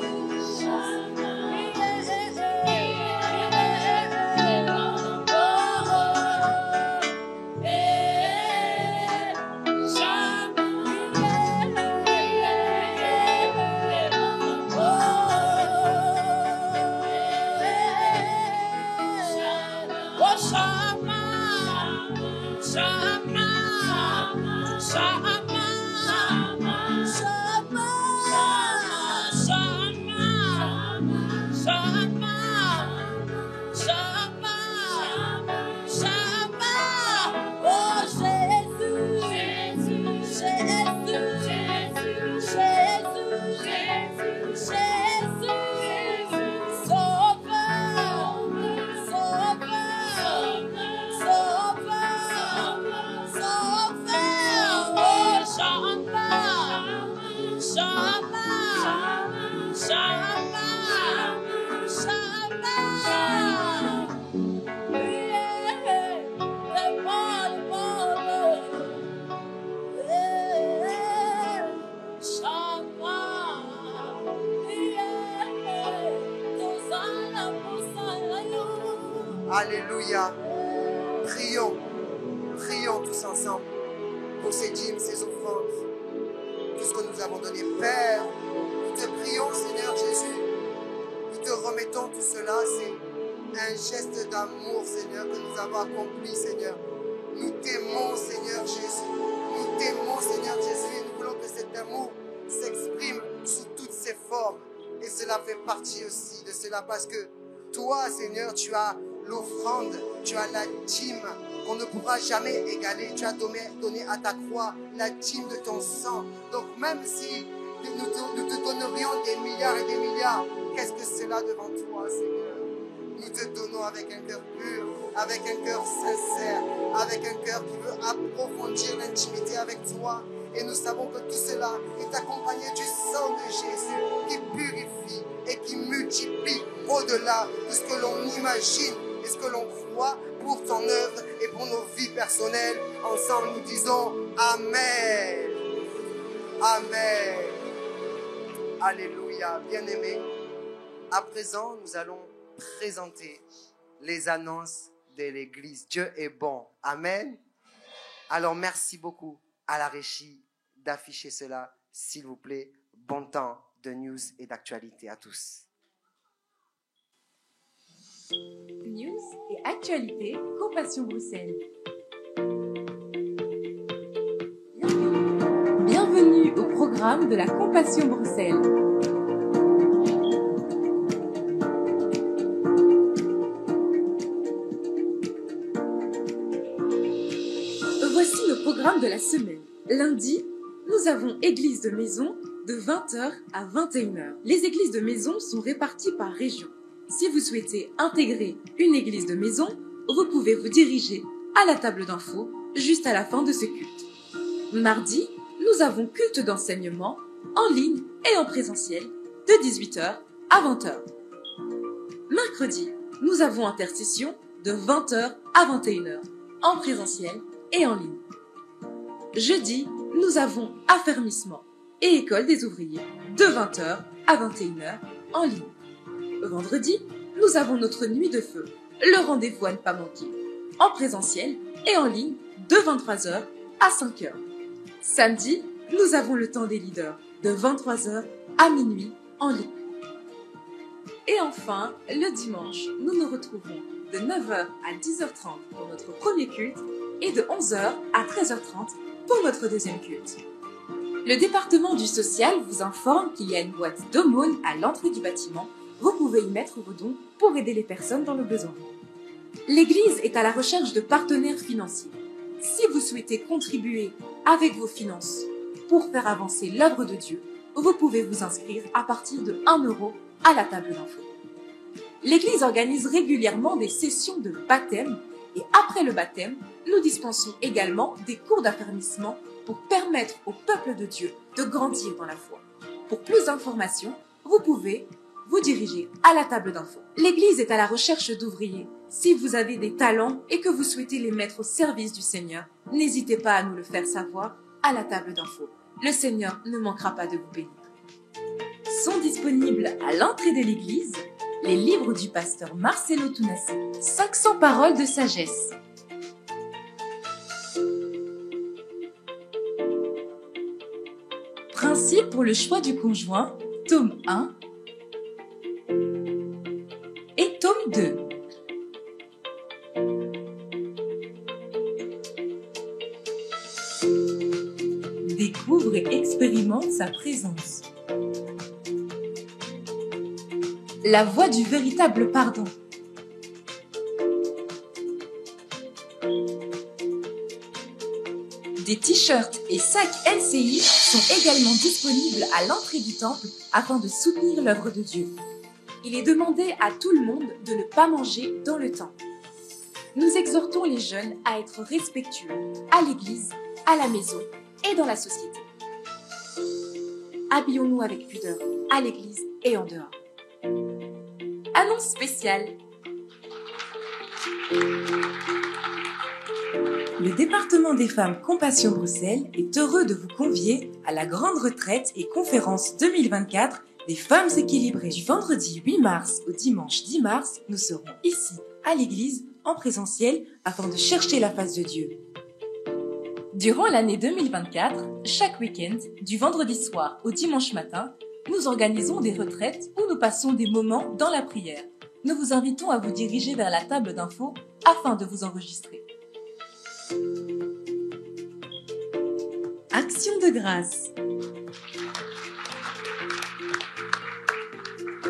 Alléluia. Prions tous ensemble pour ces dîmes, ces offrandes, tout ce que nous avons donné. Père, nous te prions, Seigneur Jésus. Nous te remettons tout cela. C'est un geste d'amour, Seigneur, que nous avons accompli, Seigneur. Nous t'aimons, Seigneur Jésus. Nous t'aimons, Seigneur Jésus. Et nous voulons que cet amour s'exprime sous toutes ses formes. Et cela fait partie aussi de cela parce que toi, Seigneur, tu as l'offrande, tu as la dîme qu'on ne pourra jamais égaler. Tu as donné à ta croix la dîme de ton sang. Donc même si nous te donnerions des milliards et des milliards, qu'est-ce que c'est là devant toi, Seigneur? Nous te donnons avec un cœur pur, avec un cœur sincère, avec un cœur qui veut approfondir l'intimité avec toi. Et nous savons que tout cela est accompagné du sang de Jésus qui purifie et qui multiplie au-delà de ce que l'on imagine et ce que l'on croit pour ton œuvre et pour nos vies personnelles. Ensemble, nous disons Amen. Amen. Alléluia. Bien-aimés, à présent, nous allons présenter les annonces de l'Église. Dieu est bon. Amen. Alors, merci beaucoup à la régie d'afficher cela, s'il vous plaît. Bon temps de news et d'actualité à tous. News et actualité, Compassion Bruxelles. Bienvenue au programme de la Compassion Bruxelles. Voici nos programmes de la semaine. Lundi, nous avons église de maison de 20h à 21h. Les églises de maison sont réparties par région. Si vous souhaitez intégrer une église de maison, vous pouvez vous diriger à la table d'info juste à la fin de ce culte. Mardi, nous avons culte d'enseignement en ligne et en présentiel de 18h à 20h. Mercredi, nous avons intercession de 20h à 21h en présentiel et en ligne. Jeudi, nous avons affermissement et école des ouvriers de 20h à 21h en ligne. Vendredi, nous avons notre nuit de feu, le rendez-vous à ne pas manquer, en présentiel et en ligne de 23h à 5h. Samedi, nous avons le temps des leaders de 23h à minuit en ligne. Et enfin, le dimanche, nous nous retrouvons de 9h à 10h30 pour notre premier culte et de 11h à 13h30 pour notre deuxième culte. Le département du social vous informe qu'il y a une boîte d'aumône à l'entrée du bâtiment. Vous pouvez y mettre vos dons pour aider les personnes dans le besoin. L'Église est à la recherche de partenaires financiers. Si vous souhaitez contribuer avec vos finances pour faire avancer l'œuvre de Dieu, vous pouvez vous inscrire à partir de 1 € à la table d'info. L'Église organise régulièrement des sessions de baptême et après le baptême, nous dispensons également des cours d'affermissement pour permettre au peuple de Dieu de grandir dans la foi. Pour plus d'informations, vous pouvez vous diriger à la table d'info. L'Église est à la recherche d'ouvriers. Si vous avez des talents et que vous souhaitez les mettre au service du Seigneur, n'hésitez pas à nous le faire savoir à la table d'info. Le Seigneur ne manquera pas de vous bénir. Sont disponibles à l'entrée de l'Église les livres du pasteur Marcelo Tounassi, 500 paroles de sagesse. Principe pour le choix du conjoint, tome 1 et tome 2. Découvre et expérimente sa présence. La voie du véritable pardon. Des t-shirts et sacs LCI sont également disponibles à l'entrée du temple afin de soutenir l'œuvre de Dieu. Il est demandé à tout le monde de ne pas manger dans le temple. Nous exhortons les jeunes à être respectueux à l'église, à la maison et dans la société. Habillons-nous avec pudeur à l'église et en dehors. Annonce spéciale. Le département des femmes Compassion Bruxelles est heureux de vous convier à la grande retraite et conférence 2024 des femmes équilibrées. Du vendredi 8 mars au dimanche 10 mars, nous serons ici à l'église en présentiel afin de chercher la face de Dieu. Durant l'année 2024, chaque week-end, du vendredi soir au dimanche matin, nous organisons des retraites où nous passons des moments dans la prière. Nous vous invitons à vous diriger vers la table d'info afin de vous enregistrer. Action de grâce.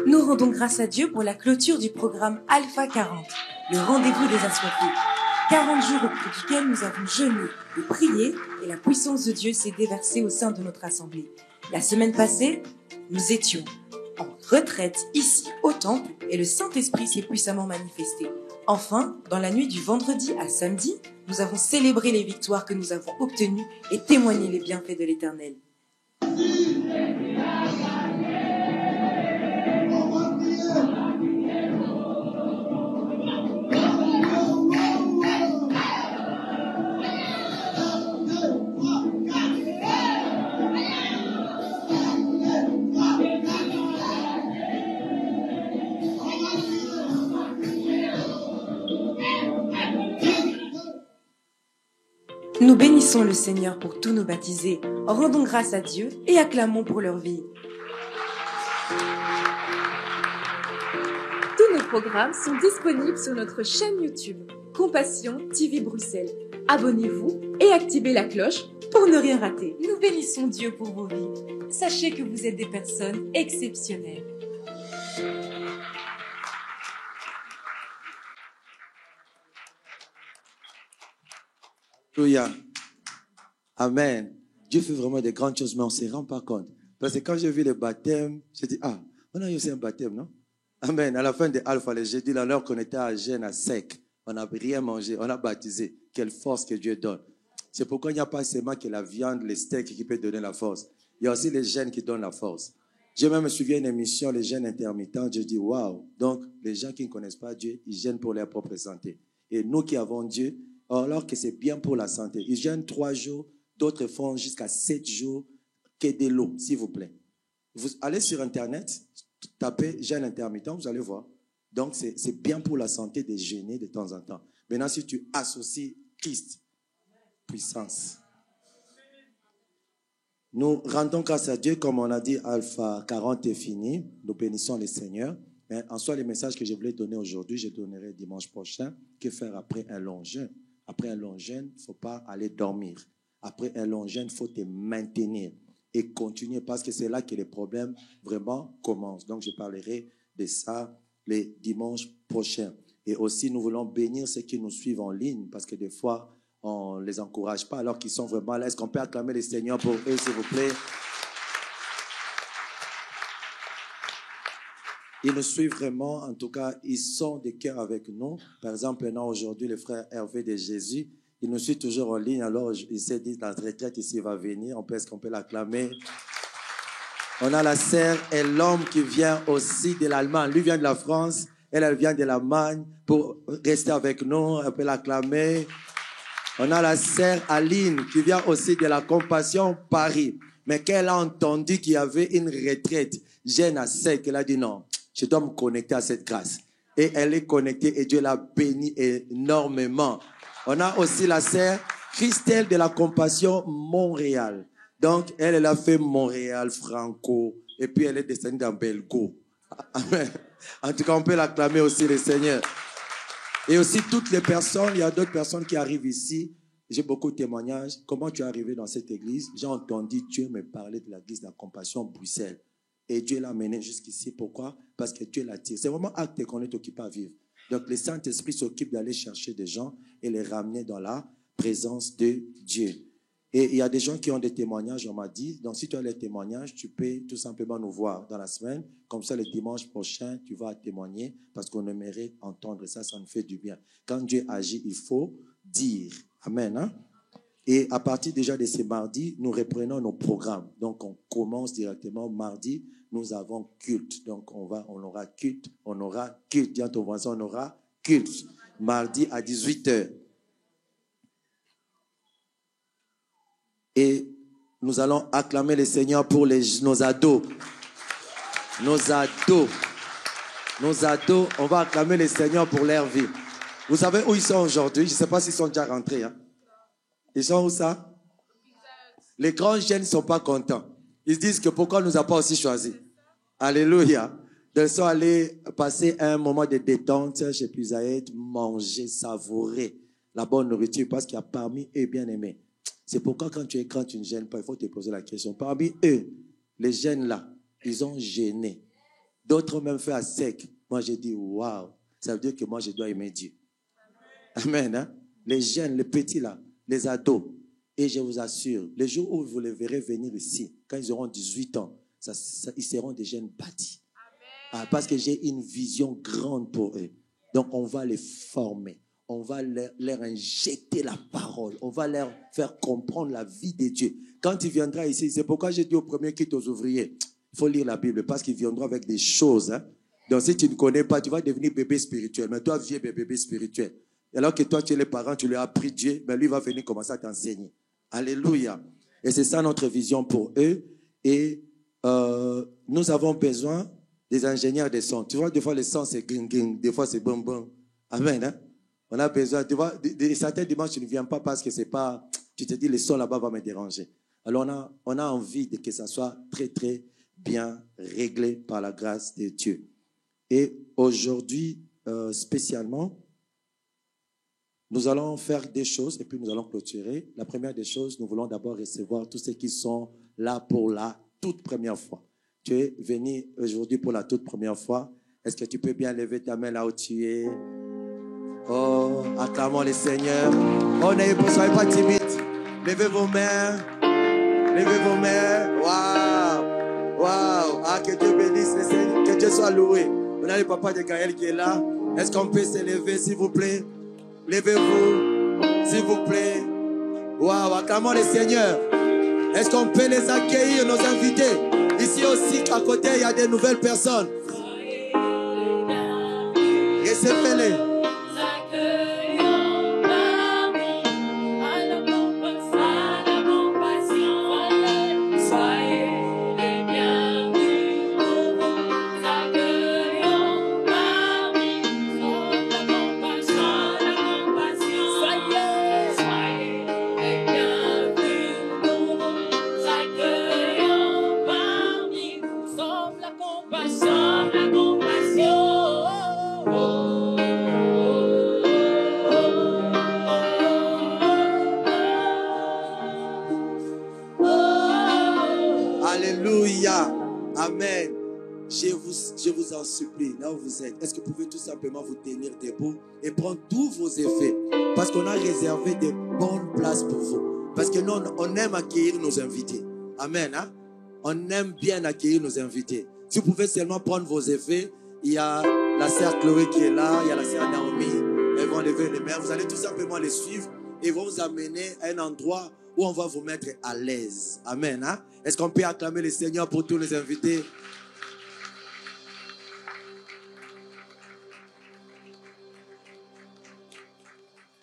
Nous rendons grâce à Dieu pour la clôture du programme Alpha 40, le rendez-vous des assoiffés. 40 jours au cours duquel nous avons jeûné et prié et la puissance de Dieu s'est déversée au sein de notre assemblée. La semaine passée, nous étions en retraite ici au temple et le Saint-Esprit s'est puissamment manifesté. Enfin, dans la nuit du vendredi à samedi, nous avons célébré les victoires que nous avons obtenues et témoigné les bienfaits de l'Éternel. Nous bénissons le Seigneur pour tous nos baptisés, rendons grâce à Dieu et acclamons pour leur vie. Tous nos programmes sont disponibles sur notre chaîne YouTube, Compassion TV Bruxelles. Abonnez-vous et activez la cloche pour ne rien rater. Nous bénissons Dieu pour vos vies. Sachez que vous êtes des personnes exceptionnelles. Alléluia. Amen. Dieu fait vraiment des grandes choses, mais on ne se rend pas compte. Parce que quand j'ai vu le baptême, j'ai dit, ah, on a eu aussi un baptême, non? Amen. À la fin de Alpha, le jeudi, alors qu'on était à jeûne, à sec, on n'a rien mangé, on a baptisé. Quelle force que Dieu donne. C'est pourquoi il n'y a pas seulement que la viande, les steaks qui peut donner la force. Il y a aussi les jeûnes qui donnent la force. J'ai même suivi une émission, les jeûnes intermittents. Je dis, waouh. Donc, les gens qui ne connaissent pas Dieu, ils jeûnent pour leur propre santé. Et nous qui avons Dieu, alors que c'est bien pour la santé. Ils jeûnent 3 jours, D'autres font jusqu'à 7 jours que de l'eau, s'il vous plaît. Vous allez sur Internet, tapez jeûne intermittent, vous allez voir. Donc, c'est bien pour la santé de jeûner de temps en temps. Maintenant, si tu associes Christ, puissance. Nous rendons grâce à Dieu, comme on a dit, Alpha 40 est fini. Nous bénissons le Seigneur. Mais en soi, les messages que je voulais donner aujourd'hui, je donnerai dimanche prochain. Que faire après un long jeûne? Après un long jeûne, il ne faut pas aller dormir. Après un long jeûne, il faut te maintenir et continuer parce que c'est là que les problèmes vraiment commencent. Donc, je parlerai de ça les dimanches prochains. Et aussi, nous voulons bénir ceux qui nous suivent en ligne parce que des fois, on ne les encourage pas alors qu'ils sont vraiment là. Est-ce qu'on peut acclamer le Seigneur pour eux, s'il vous plaît? Ils nous suivent vraiment, en tout cas, ils sont de cœur avec nous. Par exemple, maintenant, aujourd'hui, le frère Hervé de Jésus, il nous suit toujours en ligne. Alors, il s'est dit, la retraite ici va venir. Est-ce qu'on peut l'acclamer? On a la sœur et l'homme qui vient aussi de l'Allemagne. Lui vient de la France, elle vient de l'Allemagne pour rester avec nous. On peut l'acclamer. On a la sœur Aline qui vient aussi de la Compassion Paris. Mais qu'elle a entendu qu'il y avait une retraite, jeune à sec, elle a dit non, je dois me connecter à cette grâce. Et elle est connectée et Dieu l'a bénie énormément. On a aussi la sœur Christelle de la Compassion Montréal. Donc, elle a fait Montréal, Franco, et puis elle est descendue dans Belgo. Amen. En tout cas, on peut l'acclamer aussi, le Seigneur. Et aussi, toutes les personnes, il y a d'autres personnes qui arrivent ici. J'ai beaucoup de témoignages. Comment tu es arrivé dans cette église? J'ai entendu Dieu me parler de l'église de la Compassion Bruxelles. Et Dieu l'a mené jusqu'ici. Pourquoi? Parce que Dieu l'attire. C'est vraiment acte qu'on est occupé à vivre. Donc, le Saint-Esprit s'occupe d'aller chercher des gens et les ramener dans la présence de Dieu. Et il y a des gens qui ont des témoignages, on m'a dit. Donc, si tu as les témoignages, tu peux tout simplement nous voir dans la semaine. Comme ça, le dimanche prochain, tu vas témoigner parce qu'on aimerait entendre ça, ça nous fait du bien. Quand Dieu agit, il faut dire. Amen. Hein? Et à partir déjà de ce mardi, nous reprenons nos programmes. Donc, on commence directement mardi. Nous avons culte. Donc, on aura culte. On aura culte. Dis à ton voisin, on aura culte. Mardi à 18h. Et nous allons acclamer le Seigneur pour nos ados. Nos ados. Nos ados, on va acclamer le Seigneur pour leur vie. Vous savez où ils sont aujourd'hui? Je ne sais pas s'ils sont déjà rentrés. Hein? Ils sont où ça? Les grands jeunes ne sont pas contents. Ils se disent que pourquoi on ne nous a pas aussi choisis? Alléluia. Ils sont allés passer un moment de détente chez Pusaïd, manger, savourer la bonne nourriture parce qu'il y a parmi eux bien-aimés. C'est pourquoi quand tu ne gênes pas, il faut te poser la question. Parmi eux, les jeunes là, ils ont gêné. D'autres ont même fait à sec. Moi, j'ai dit, waouh, ça veut dire que moi, je dois aimer Dieu. Amen. Hein? Les jeunes, les petits là, les ados. Et je vous assure, les jours où vous les verrez venir ici, quand ils auront 18 ans, ils seront des jeunes bâtis. Ah, parce que j'ai une vision grande pour eux. Donc, on va les former. On va leur injecter la parole. On va leur faire comprendre la vie de Dieu. Quand il viendra ici, c'est pourquoi j'ai dit au premier quitte aux ouvriers, il faut lire la Bible parce qu'ils viendront avec des choses. Hein. Donc si tu ne connais pas, tu vas devenir bébé spirituel. Mais toi, viens bébé spirituel. Et alors que toi, tu es les parents, tu lui as appris Dieu, mais lui va venir commencer à t'enseigner. Alléluia. Et c'est ça notre vision pour eux. Et nous avons besoin des ingénieurs de son. Tu vois, des fois, le son, c'est ging, des fois, c'est bon. Amen. Hein? On a besoin, tu vois, certains dimanches, tu ne viens pas parce que c'est pas, tu te dis, le son là-bas va me déranger. Alors, on a envie que ça soit très, très bien réglé par la grâce de Dieu. Et aujourd'hui, spécialement, nous allons faire des choses et puis nous allons clôturer. La première des choses, nous voulons d'abord recevoir tous ceux qui sont là pour la toute première fois. Tu es venu aujourd'hui pour la toute première fois. Est-ce que tu peux bien lever ta main là où tu es? Oh, acclamons le Seigneur. Oh, ne soyez pas timide. Levez vos mains. Levez vos mains. Waouh. Waouh. Ah, que Dieu bénisse le Seigneur. Que Dieu soit loué. On a le papa de Gaël qui est là. Est-ce qu'on peut se lever, s'il vous plaît? Levez-vous, s'il vous plaît. Waouh, acclamons le Seigneur. Est-ce qu'on peut les accueillir, nos invités? Ici aussi, à côté, il y a des nouvelles personnes. Recevez-les. Amen. Je vous en supplie, là où vous êtes, est-ce que vous pouvez tout simplement vous tenir debout et prendre tous vos effets? Parce qu'on a réservé des bonnes places pour vous. Parce que nous, on aime accueillir nos invités. Amen. Hein? On aime bien accueillir nos invités. Si vous pouvez seulement prendre vos effets, il y a la sœur Chloé qui est là, il y a la sœur Naomi, elles vont lever les mains. Vous allez tout simplement les suivre et ils vont vous amener à un endroit où on va vous mettre à l'aise. Amen. Hein? Est-ce qu'on peut acclamer le Seigneur pour tous les invités?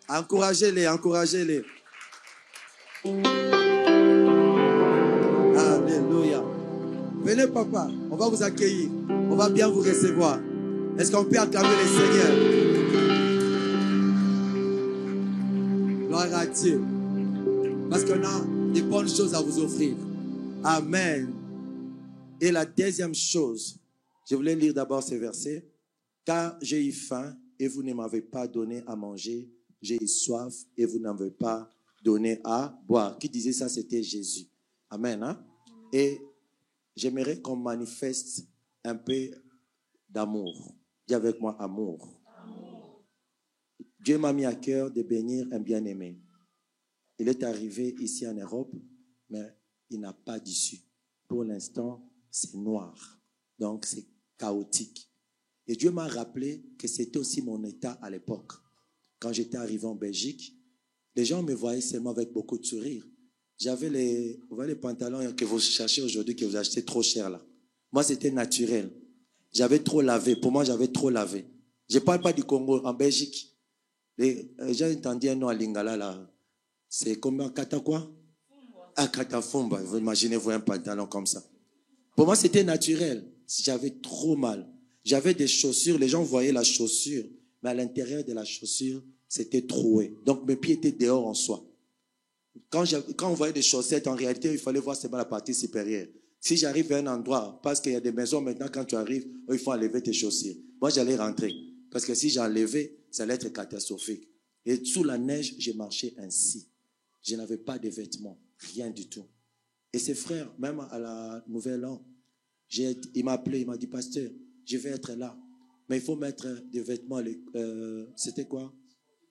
Encouragez-les, encouragez-les. Alléluia. Venez, papa, on va vous accueillir. On va bien vous recevoir. Est-ce qu'on peut acclamer le Seigneur? Gloire à Dieu. Parce qu'on a des bonnes choses à vous offrir. Amen. Et la deuxième chose, je voulais lire d'abord ce verset. Car j'ai eu faim et vous ne m'avez pas donné à manger. J'ai eu soif et vous n'avez pas donné à boire. Qui disait ça? C'était Jésus. Amen. Hein? Et j'aimerais qu'on manifeste un peu d'amour. Dis avec moi, amour. Dieu m'a mis à cœur de bénir un bien-aimé. Il est arrivé ici en Europe, mais il n'a pas d'issue. Pour l'instant, c'est noir. Donc, c'est chaotique. Et Dieu m'a rappelé que c'était aussi mon état à l'époque. Quand j'étais arrivé en Belgique, les gens me voyaient seulement avec beaucoup de sourire. J'avais les pantalons que vous cherchez aujourd'hui, que vous achetez trop cher là. Moi, c'était naturel. J'avais trop lavé. Pour moi, j'avais trop lavé. Je ne parle pas du Congo, en Belgique. J'ai entendu un nom à Lingala là. C'est combien? Kata quoi? Ah, Katafumba. Vous imaginez-vous un pantalon comme ça. Pour moi, c'était naturel. J'avais trop mal. J'avais des chaussures. Les gens voyaient la chaussure. Mais à l'intérieur de la chaussure, c'était troué. Donc, mes pieds étaient dehors en soi. Quand on voyait des chaussettes, en réalité, il fallait voir seulement la partie supérieure. Si j'arrive à un endroit, parce qu'il y a des maisons maintenant, quand tu arrives, il faut enlever tes chaussures. Moi, j'allais rentrer. Parce que si j'enlevais, ça allait être catastrophique. Et sous la neige, j'ai marché ainsi. Je n'avais pas de vêtements. Rien du tout. Et ses frères, même à la Nouvelle An, il m'a appelé, il m'a dit, pasteur, je vais être là. Mais il faut mettre des vêtements. C'était quoi?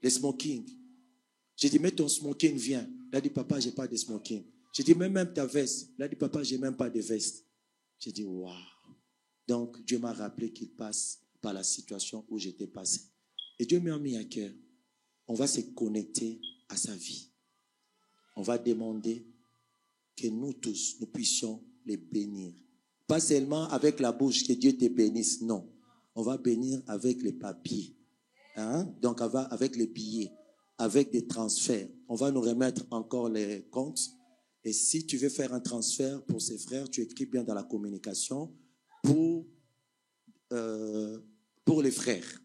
Les smoking. J'ai dit, mets ton smoking, viens. Il a dit, papa, j'ai pas de smoking. J'ai dit, même ta veste. Il a dit, papa, j'ai même pas de veste. J'ai dit, waouh. Donc, Dieu m'a rappelé qu'il passe par la situation où j'étais passé. Et Dieu m'a mis à cœur. On va se connecter à sa vie. On va demander que nous tous, nous puissions les bénir. Pas seulement avec la bouche, que Dieu te bénisse, non. On va bénir avec les papiers. Hein? Donc, avec les billets, avec des transferts. On va nous remettre encore les comptes. Et si tu veux faire un transfert pour ses frères, tu écris bien dans la communication pour les frères.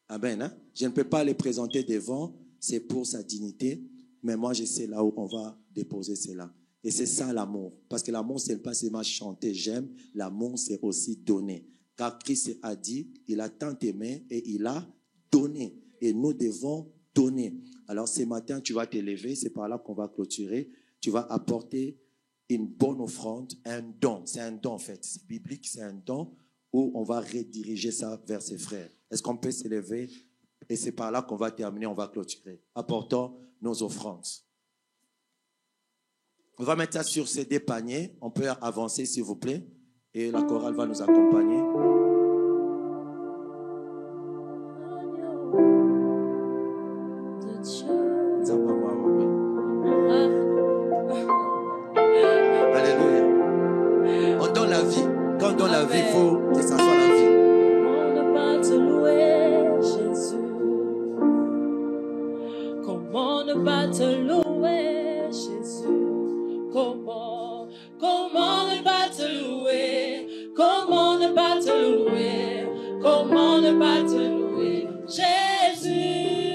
Amen. Hein? Je ne peux pas les présenter devant, c'est pour sa dignité. Mais moi, je sais là où on va déposer cela. Et c'est ça l'amour. Parce que l'amour, c'est pas seulement chanter, j'aime. L'amour, c'est aussi donner. Car Christ a dit, il a tant aimé et il a donné. Et nous devons donner. Alors ce matin, tu vas te lever, c'est par là qu'on va clôturer. Tu vas apporter une bonne offrande, un don. C'est un don en fait. C'est biblique, c'est un don où on va rediriger ça vers ses frères. Est-ce qu'on peut se lever? Et c'est par là qu'on va terminer, on va clôturer. Apportons nos offrandes. On va mettre ça sur ces deux paniers. On peut avancer s'il vous plaît. Et la chorale va nous accompagner. Alléluia. On donne la vie. Quand on donne la vie, il faut que ça soit la vie. Comment ne pas te louer, Jésus? Comment ne pas te louer, Jésus? Comment ne pas te louer? Comment ne pas te louer? Comment ne pas te louer, Jésus?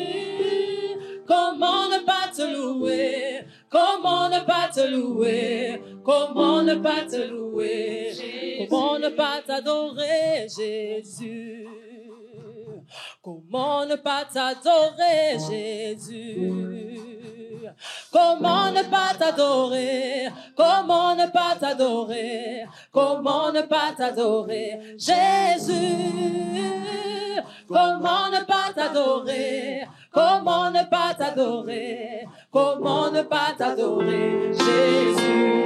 Comment ne pas te louer? Comment ne pas te louer? Comment ne pas te louer? Comment ne pas t'adorer, Jésus? Comment ne pas t'adorer, Jésus? Comment ne pas t'adorer? Comment ne pas t'adorer? Comment ne pas t'adorer? Jésus, comment ne pas t'adorer? Comment ne pas t'adorer? Comment ne pas t'adorer? Jésus,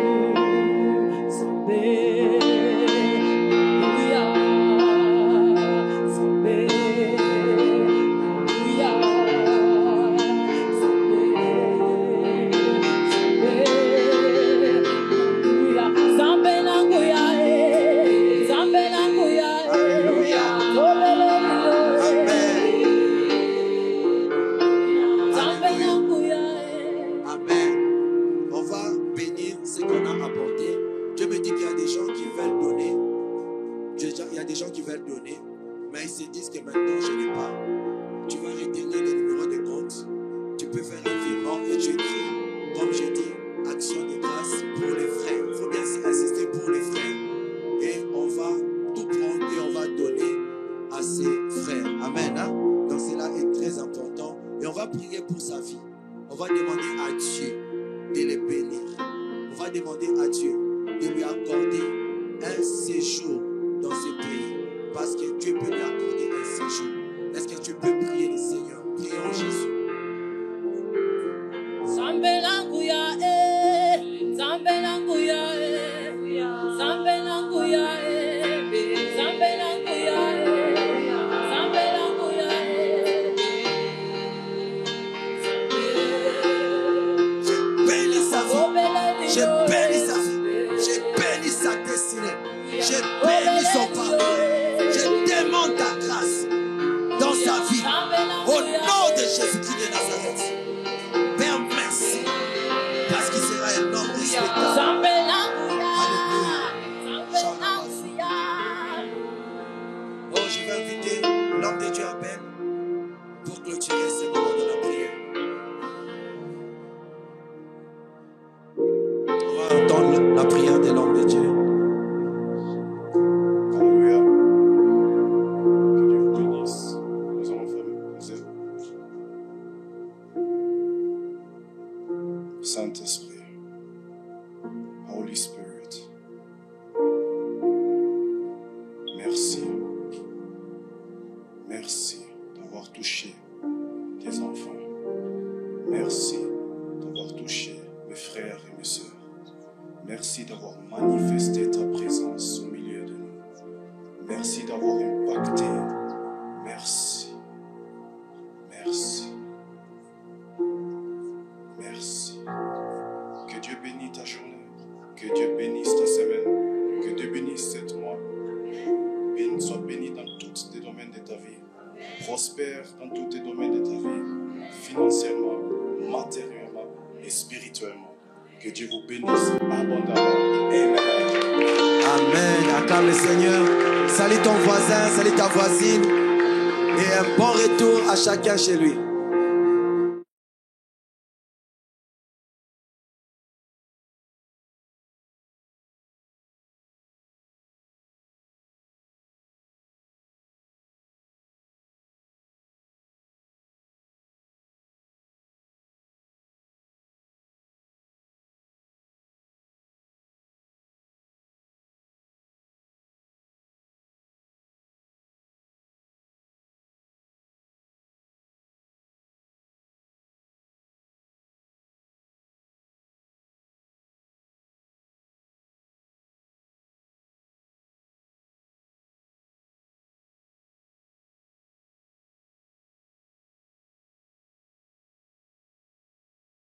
donner, mais ils se disent que maintenant je n'ai pas. Tu vas retenir les numéros de compte, tu peux faire un virement et tu écris, comme je dis, action de grâce pour les frères. Il faut bien insister pour les frères. Et on va tout prendre et on va donner à ses frères. Amen. Hein? Donc cela est très important. Et on va prier pour sa vie. On va demander à Dieu de les bénir. On va demander à Dieu de lui accorder un séjour dans ce pays. Parce que Dieu peut lui accorder un séjour. Est-ce que tu peux prier le Seigneur? Prions Jésus. Je bénis sa vie. Je bénis sa destinée. Je bénis son parcours. Je demande ta grâce dans sa vie. Au nom de Jésus-Christ de Nazareth. Père, merci. Parce qu'il sera un homme respectable. Oh, je vais inviter l'homme de Dieu à peine pour clôturer ce moment de la prière. On va entendre la prière de l'homme de Dieu. Alléluia. Que Dieu vous bénisse. Nous allons faire Saint-Esprit, Holy Spirit, merci. Merci d'avoir touché tes enfants. Merci d'avoir touché mes frères et mes sœurs. Merci d'avoir manifesté ta présence au milieu de nous. Merci d'avoir impacté. Merci. Merci. Merci. Que Dieu bénisse ta journée. Que Dieu bénisse ta semaine. Que Dieu bénisse cette mois. Sois béni dans tous les domaines de ta vie. Prospère dans tous les domaines de ta vie. Financièrement, matériellement et spirituellement. Que Dieu vous bénisse abondamment. Amen. Amen. Acclame le Seigneur. Salut ton voisin, salut ta voisine. Et un bon retour à chacun chez lui.